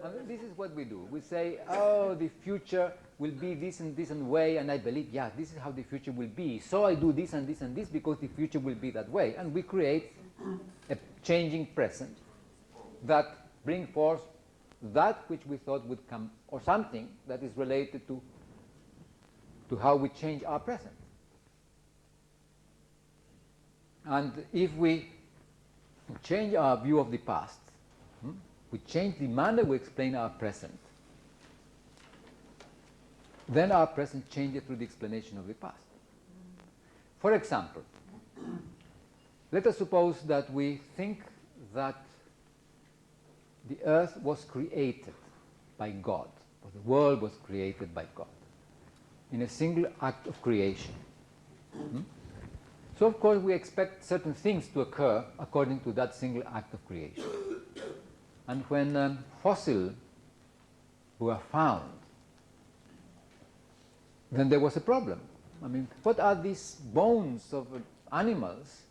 A: And this is what we do. We say, oh, the future will be this and this and way, and I believe, yeah, this is how the future will be. So I do this and this and this because the future will be that way. And we create a changing present that brings forth that which we thought would come, or something that is related to how we change our present. And if we change our view of the past, we change the manner we explain our present, then our present changes through the explanation of the past. For example, let us suppose that we think that the earth was created by God, or the world was created by God, in a single act of creation. So of course we expect certain things to occur according to that single act of creation. And when fossils were found, then there was a problem. I mean, what are these bones of animals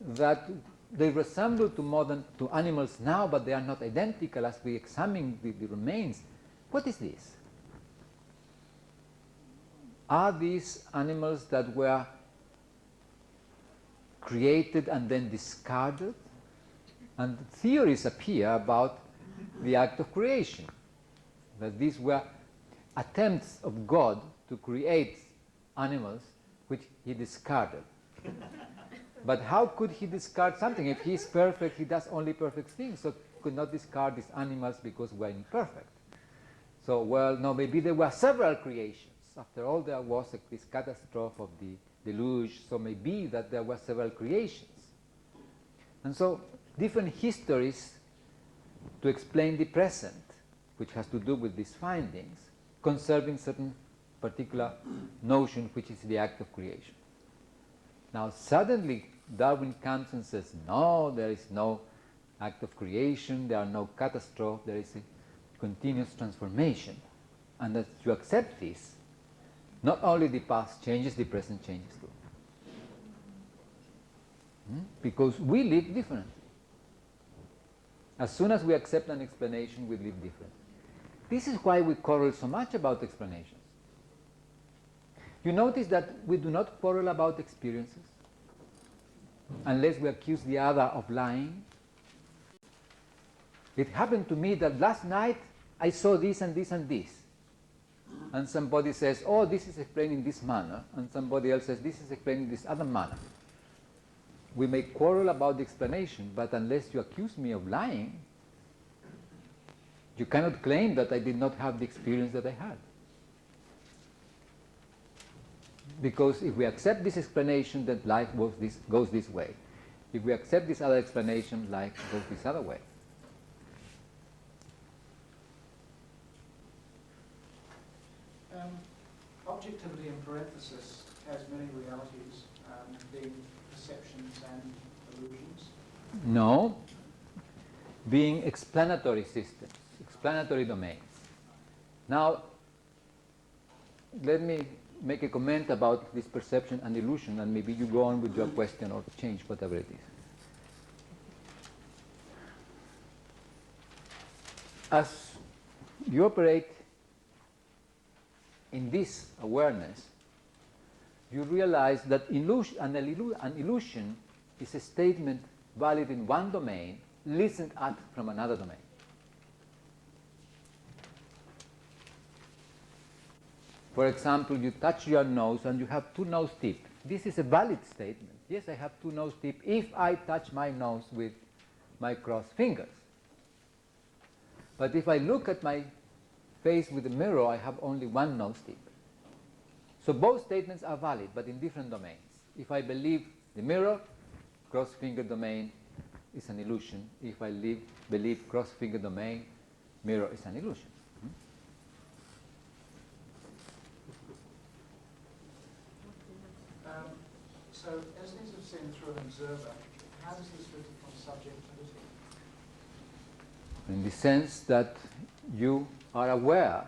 A: that they resemble to animals now, but they are not identical as we examine the remains? What is this? Are these animals that were created and then discarded? And theories appear about the act of creation, that these were attempts of God to create animals which he discarded. But how could he discard something? If he is perfect, he does only perfect things, so he could not discard these animals because we are imperfect. So, well, no, maybe there were several creations. After all, there was this catastrophe of the deluge, so maybe that there were several creations. And so, different histories to explain the present, which has to do with these findings, conserving certain particular notion, which is the act of creation. Now, suddenly, Darwin comes and says, no, there is no act of creation, there are no catastrophe, there is a continuous transformation. And that you accept this, not only the past changes, the present changes too. Because we live differently. As soon as we accept an explanation, we live differently. This is why we quarrel so much about explanations. You notice that we do not quarrel about experiences unless we accuse the other of lying. It happened to me that last night I saw this and this and this. And somebody says, oh, this is explained in this manner. And somebody else says, this is explained in this other manner. We may quarrel about the explanation, but unless you accuse me of lying, you cannot claim that I did not have the experience that I had. Because if we accept this explanation, that life goes this way. If we accept this other explanation, life goes this other way.
C: objectivity in parenthesis has many realities, being perceptions and illusions.
A: No, being explanatory systems, explanatory domains. Now, let me make a comment about this perception and illusion, and maybe you go on with your question or change whatever it is. As you operate in this awareness, you realize that an illusion is a statement valid in one domain, listened at from another domain. For example, you touch your nose and you have two nose tips. This is a valid statement. Yes, I have two nose tips if I touch my nose with my crossed fingers. But if I look at my face with a mirror, I have only one nose tip. So both statements are valid, but in different domains. If I believe the mirror, cross-finger domain is an illusion. If I believe cross-finger domain, mirror is an illusion.
C: So, as things are seen through an observer, how does this differ from subjectivity?
A: In the sense that you are aware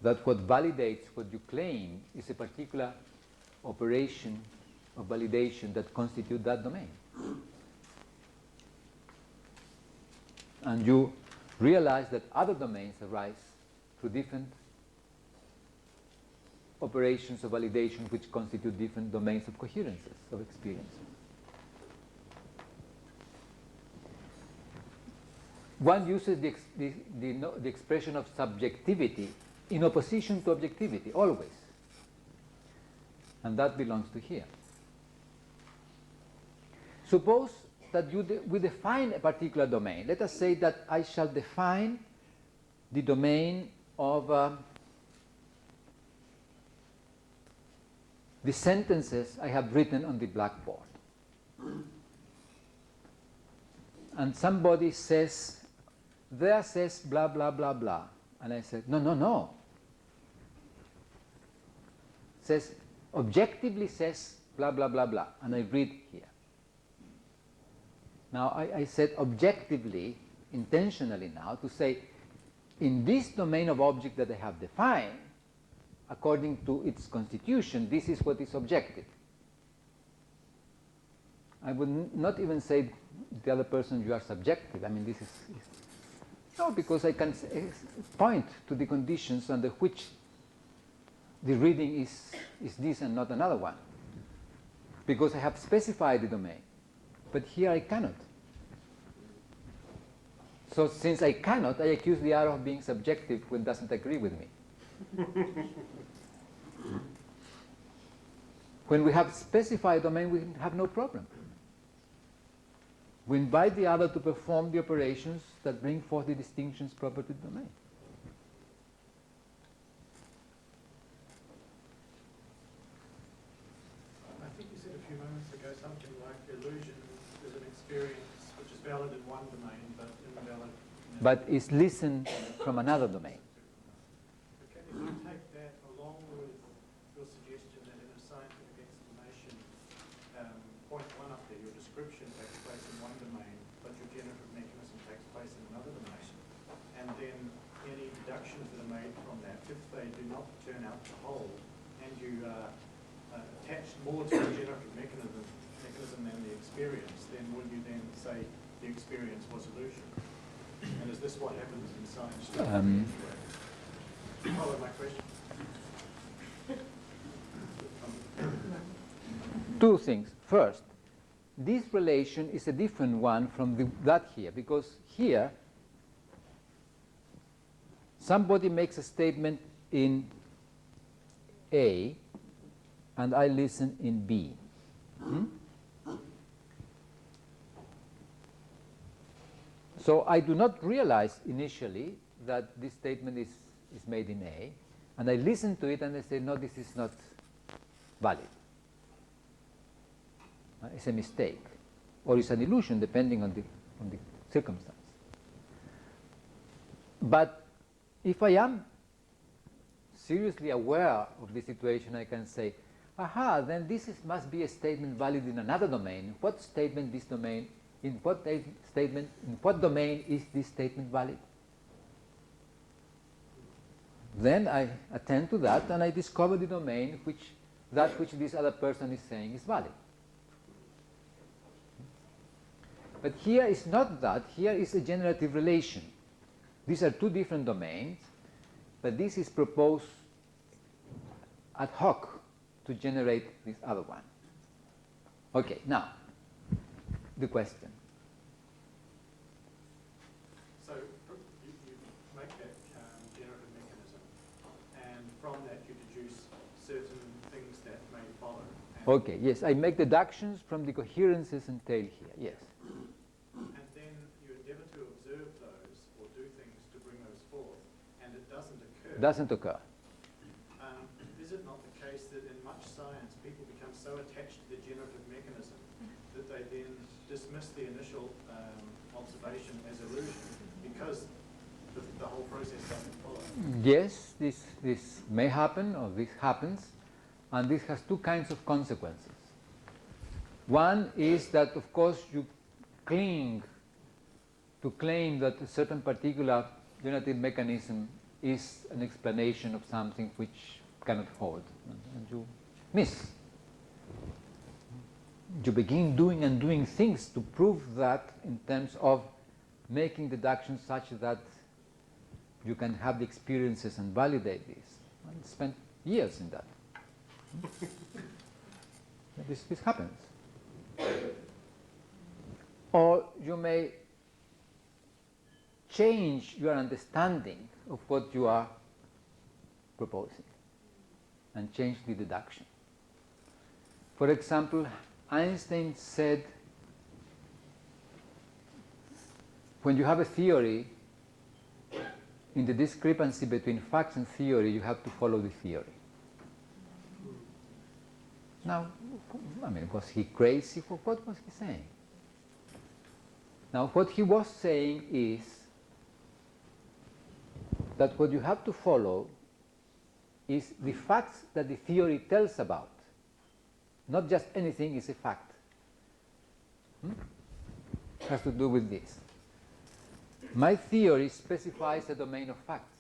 A: that what validates what you claim is a particular operation of validation that constitutes that domain. And you realize that other domains arise through different operations of validation which constitute different domains of coherences of experience. One uses the expression of subjectivity in opposition to objectivity, always. And that belongs to here. Suppose that we define a particular domain. Let us say that I shall define the domain of the sentences I have written on the blackboard. And somebody says, there says blah, blah, blah, blah. And I said, no, no, no. Says, objectively says blah, blah, blah, blah. And I read here. Now, I said objectively, intentionally now, to say, in this domain of object that I have defined, according to its constitution, this is what is objective. I would not even say to the other person, you are subjective. I mean, this is no, because I can point to the conditions under which the reading is this and not another one. Because I have specified the domain. But here I cannot. So since I cannot, I accuse the other of being subjective when it doesn't agree with me. When we have specified domain, we have no problem. We invite the other to perform the operations that bring forth the distinctions proper to the domain.
L: I think you said a few moments ago something like illusion is an experience which is valid in one domain but invalid in
A: But is listened from another domain.
L: Okay, if you take that along with your suggestion that in a scientific explanation, point one up there, your description takes place in one domain, but your generative mechanism takes place in another domain, and then any deductions that are made from that, if they do not turn out to hold, and you attach more to the generative mechanism than the experience, then will you then say the experience was illusion? And is this what happens in science? Follow my question.
A: Two things. First, this relation is a different one from that here, because here somebody makes a statement in A and I listen in B. So I do not realize initially that this statement is made in A, and I listen to it and I say, no, this is not valid. It's a mistake, or it's an illusion, depending on the circumstance. But if I am seriously aware of the situation, I can say, aha, then must be a statement valid in another domain. What statement this domain, in what domain is this statement valid? Then I attend to that and I discover the domain which this other person is saying is valid. But here is not that, here is a generative relation. These are two different domains, but this is proposed ad hoc to generate this other one. Okay, now, the question.
L: So you make that generative mechanism, and from that you deduce certain things that may follow.
A: Okay, yes, I make deductions from the coherences entailed here, yes.
L: And then you endeavour to observe those or do things to bring those forth, and it doesn't occur.
A: Doesn't occur.
L: Is it not the case that in much science people become so attached to the generative mechanism that they then dismiss the initial observation as illusion because the whole process doesn't follow?
A: Yes, this may happen, or this happens, and this has two kinds of consequences. One is that, of course, you cling to claim that a certain particular generative mechanism is an explanation of something which cannot hold, and you miss. You begin doing things to prove that in terms of making deductions such that you can have the experiences and validate this. And spend years in that. This happens. Or you may change your understanding of what you are proposing and change the deduction. For example, Einstein said, when you have a theory, in the discrepancy between facts and theory, you have to follow the theory. Now, I mean, was he crazy? What was he saying? Now, what he was saying is that what you have to follow is the facts that the theory tells about. Not just anything is a fact. Has to do with this. My theory specifies a domain of facts.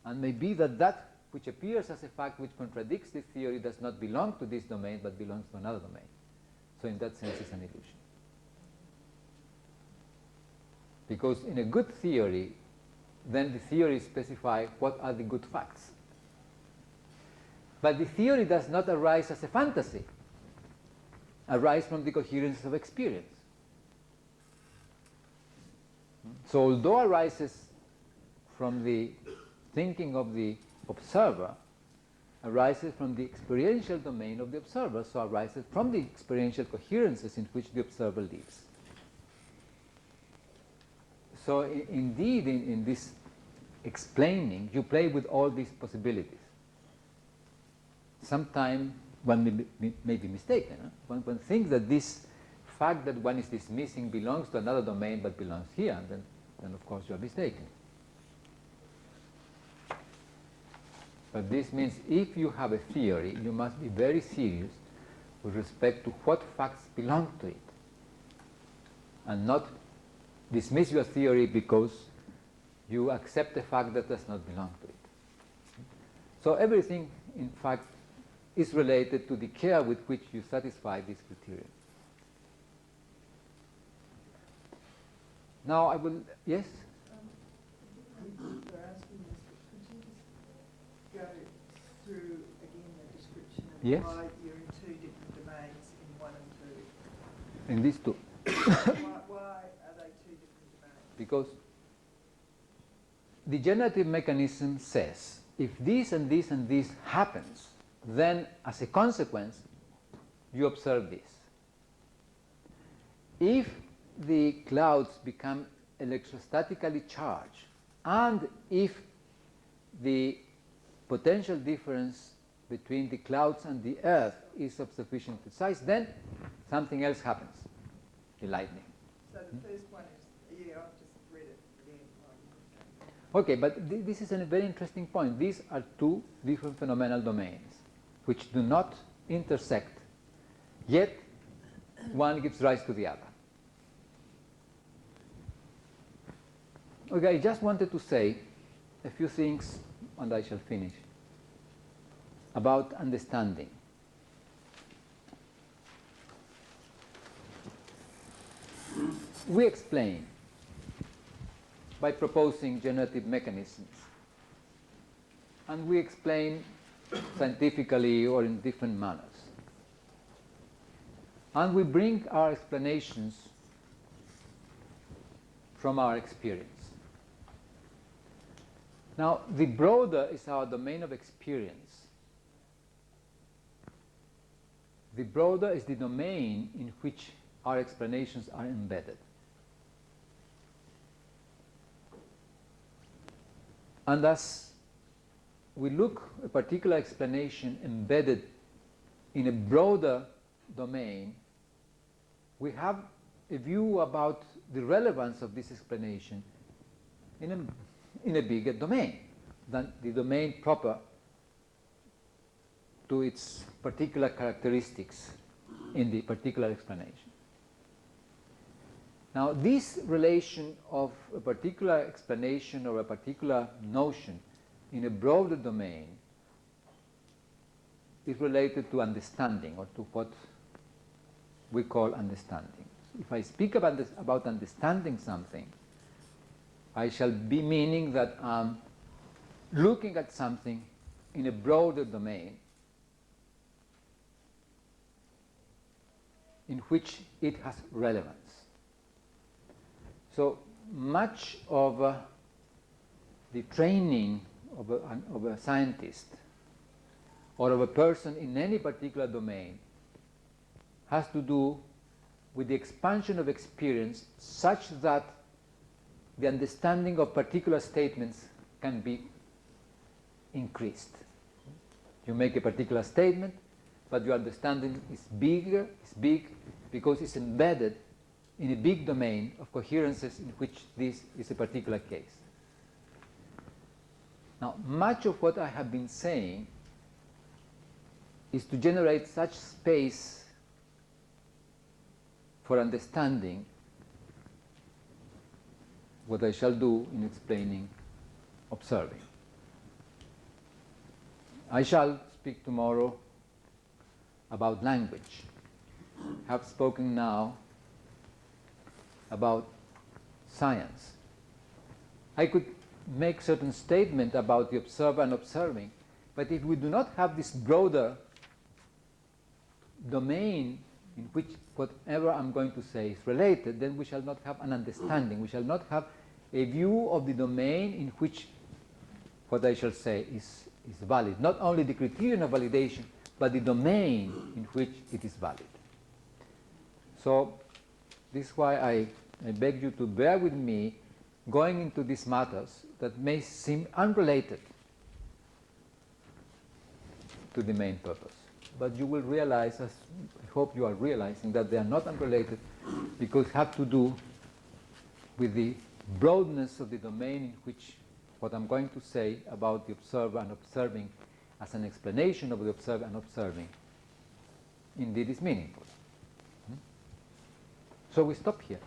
A: And maybe that which appears as a fact which contradicts the theory does not belong to this domain but belongs to another domain. So in that sense it's an illusion. Because in a good theory, then the theory specifies what are the good facts. But the theory does not arise as a fantasy, arise from the coherence of experience. So although arises from the thinking of the observer, arises from the experiential domain of the observer, so arises from the experiential coherences in which the observer lives. So indeed, in this explaining, you play with all these possibilities. Sometimes one may be mistaken. Huh? One thinks that this fact that one is dismissing belongs to another domain but belongs here, and then of course you are mistaken. But this means if you have a theory, you must be very serious with respect to what facts belong to it, and not dismiss your theory because you accept a fact that does not belong to it. So everything, in fact, is related to the care with which you satisfy this criterion. Now I will, yes?
H: We're asking this, but could you just go through again the description of
A: Yes.
H: why you're in two different domains in 1 and 2?
A: In these two.
H: Why are they two different domains?
A: Because the generative mechanism says, if this and this and this happens, then as a consequence, you observe this. If the clouds become electrostatically charged, and if the potential difference between the clouds and the earth is of sufficient size, then something else happens, the lightning.
H: So the first one is, yeah, I've just read it again.
A: Okay, but this is a very interesting point. These are two different phenomenal domains which do not intersect, yet one gives rise to the other. Okay, I just wanted to say a few things, and I shall finish, about understanding. We explain by proposing generative mechanisms, and we explain scientifically or in different manners. And we bring our explanations from our experience. Now, the broader is our domain of experience. The broader is the domain in which our explanations are embedded. And as we look at a particular explanation embedded in a broader domain, we have a view about the relevance of this explanation in a bigger domain than the domain proper to its particular characteristics in the particular explanation. Now, this relation of a particular explanation or a particular notion in a broader domain is related to understanding, or to what we call understanding. If I speak about understanding something, I shall be meaning that I'm looking at something in a broader domain in which it has relevance. So much of the training of a scientist or of a person in any particular domain has to do with the expansion of experience such that the understanding of particular statements can be increased. You make a particular statement, but your understanding is big because it's embedded in a big domain of coherences in which this is a particular case. Now, much of what I have been saying is to generate such space for understanding what I shall do in explaining observing. I shall speak tomorrow about language. I have spoken now about science. I could make certain statement about the observer and observing, but if we do not have this broader domain in which whatever I'm going to say is related, then we shall not have an understanding. We shall not have a view of the domain in which what I shall say is valid. Not only the criterion of validation, but the domain in which it is valid. So this is why I beg you to bear with me going into these matters that may seem unrelated to the main purpose. But you will realize, as I hope you are realizing, that they are not unrelated because they have to do with the broadness of the domain in which what I'm going to say about the observer and observing as an explanation of the observer and observing indeed is meaningful. So we stop here.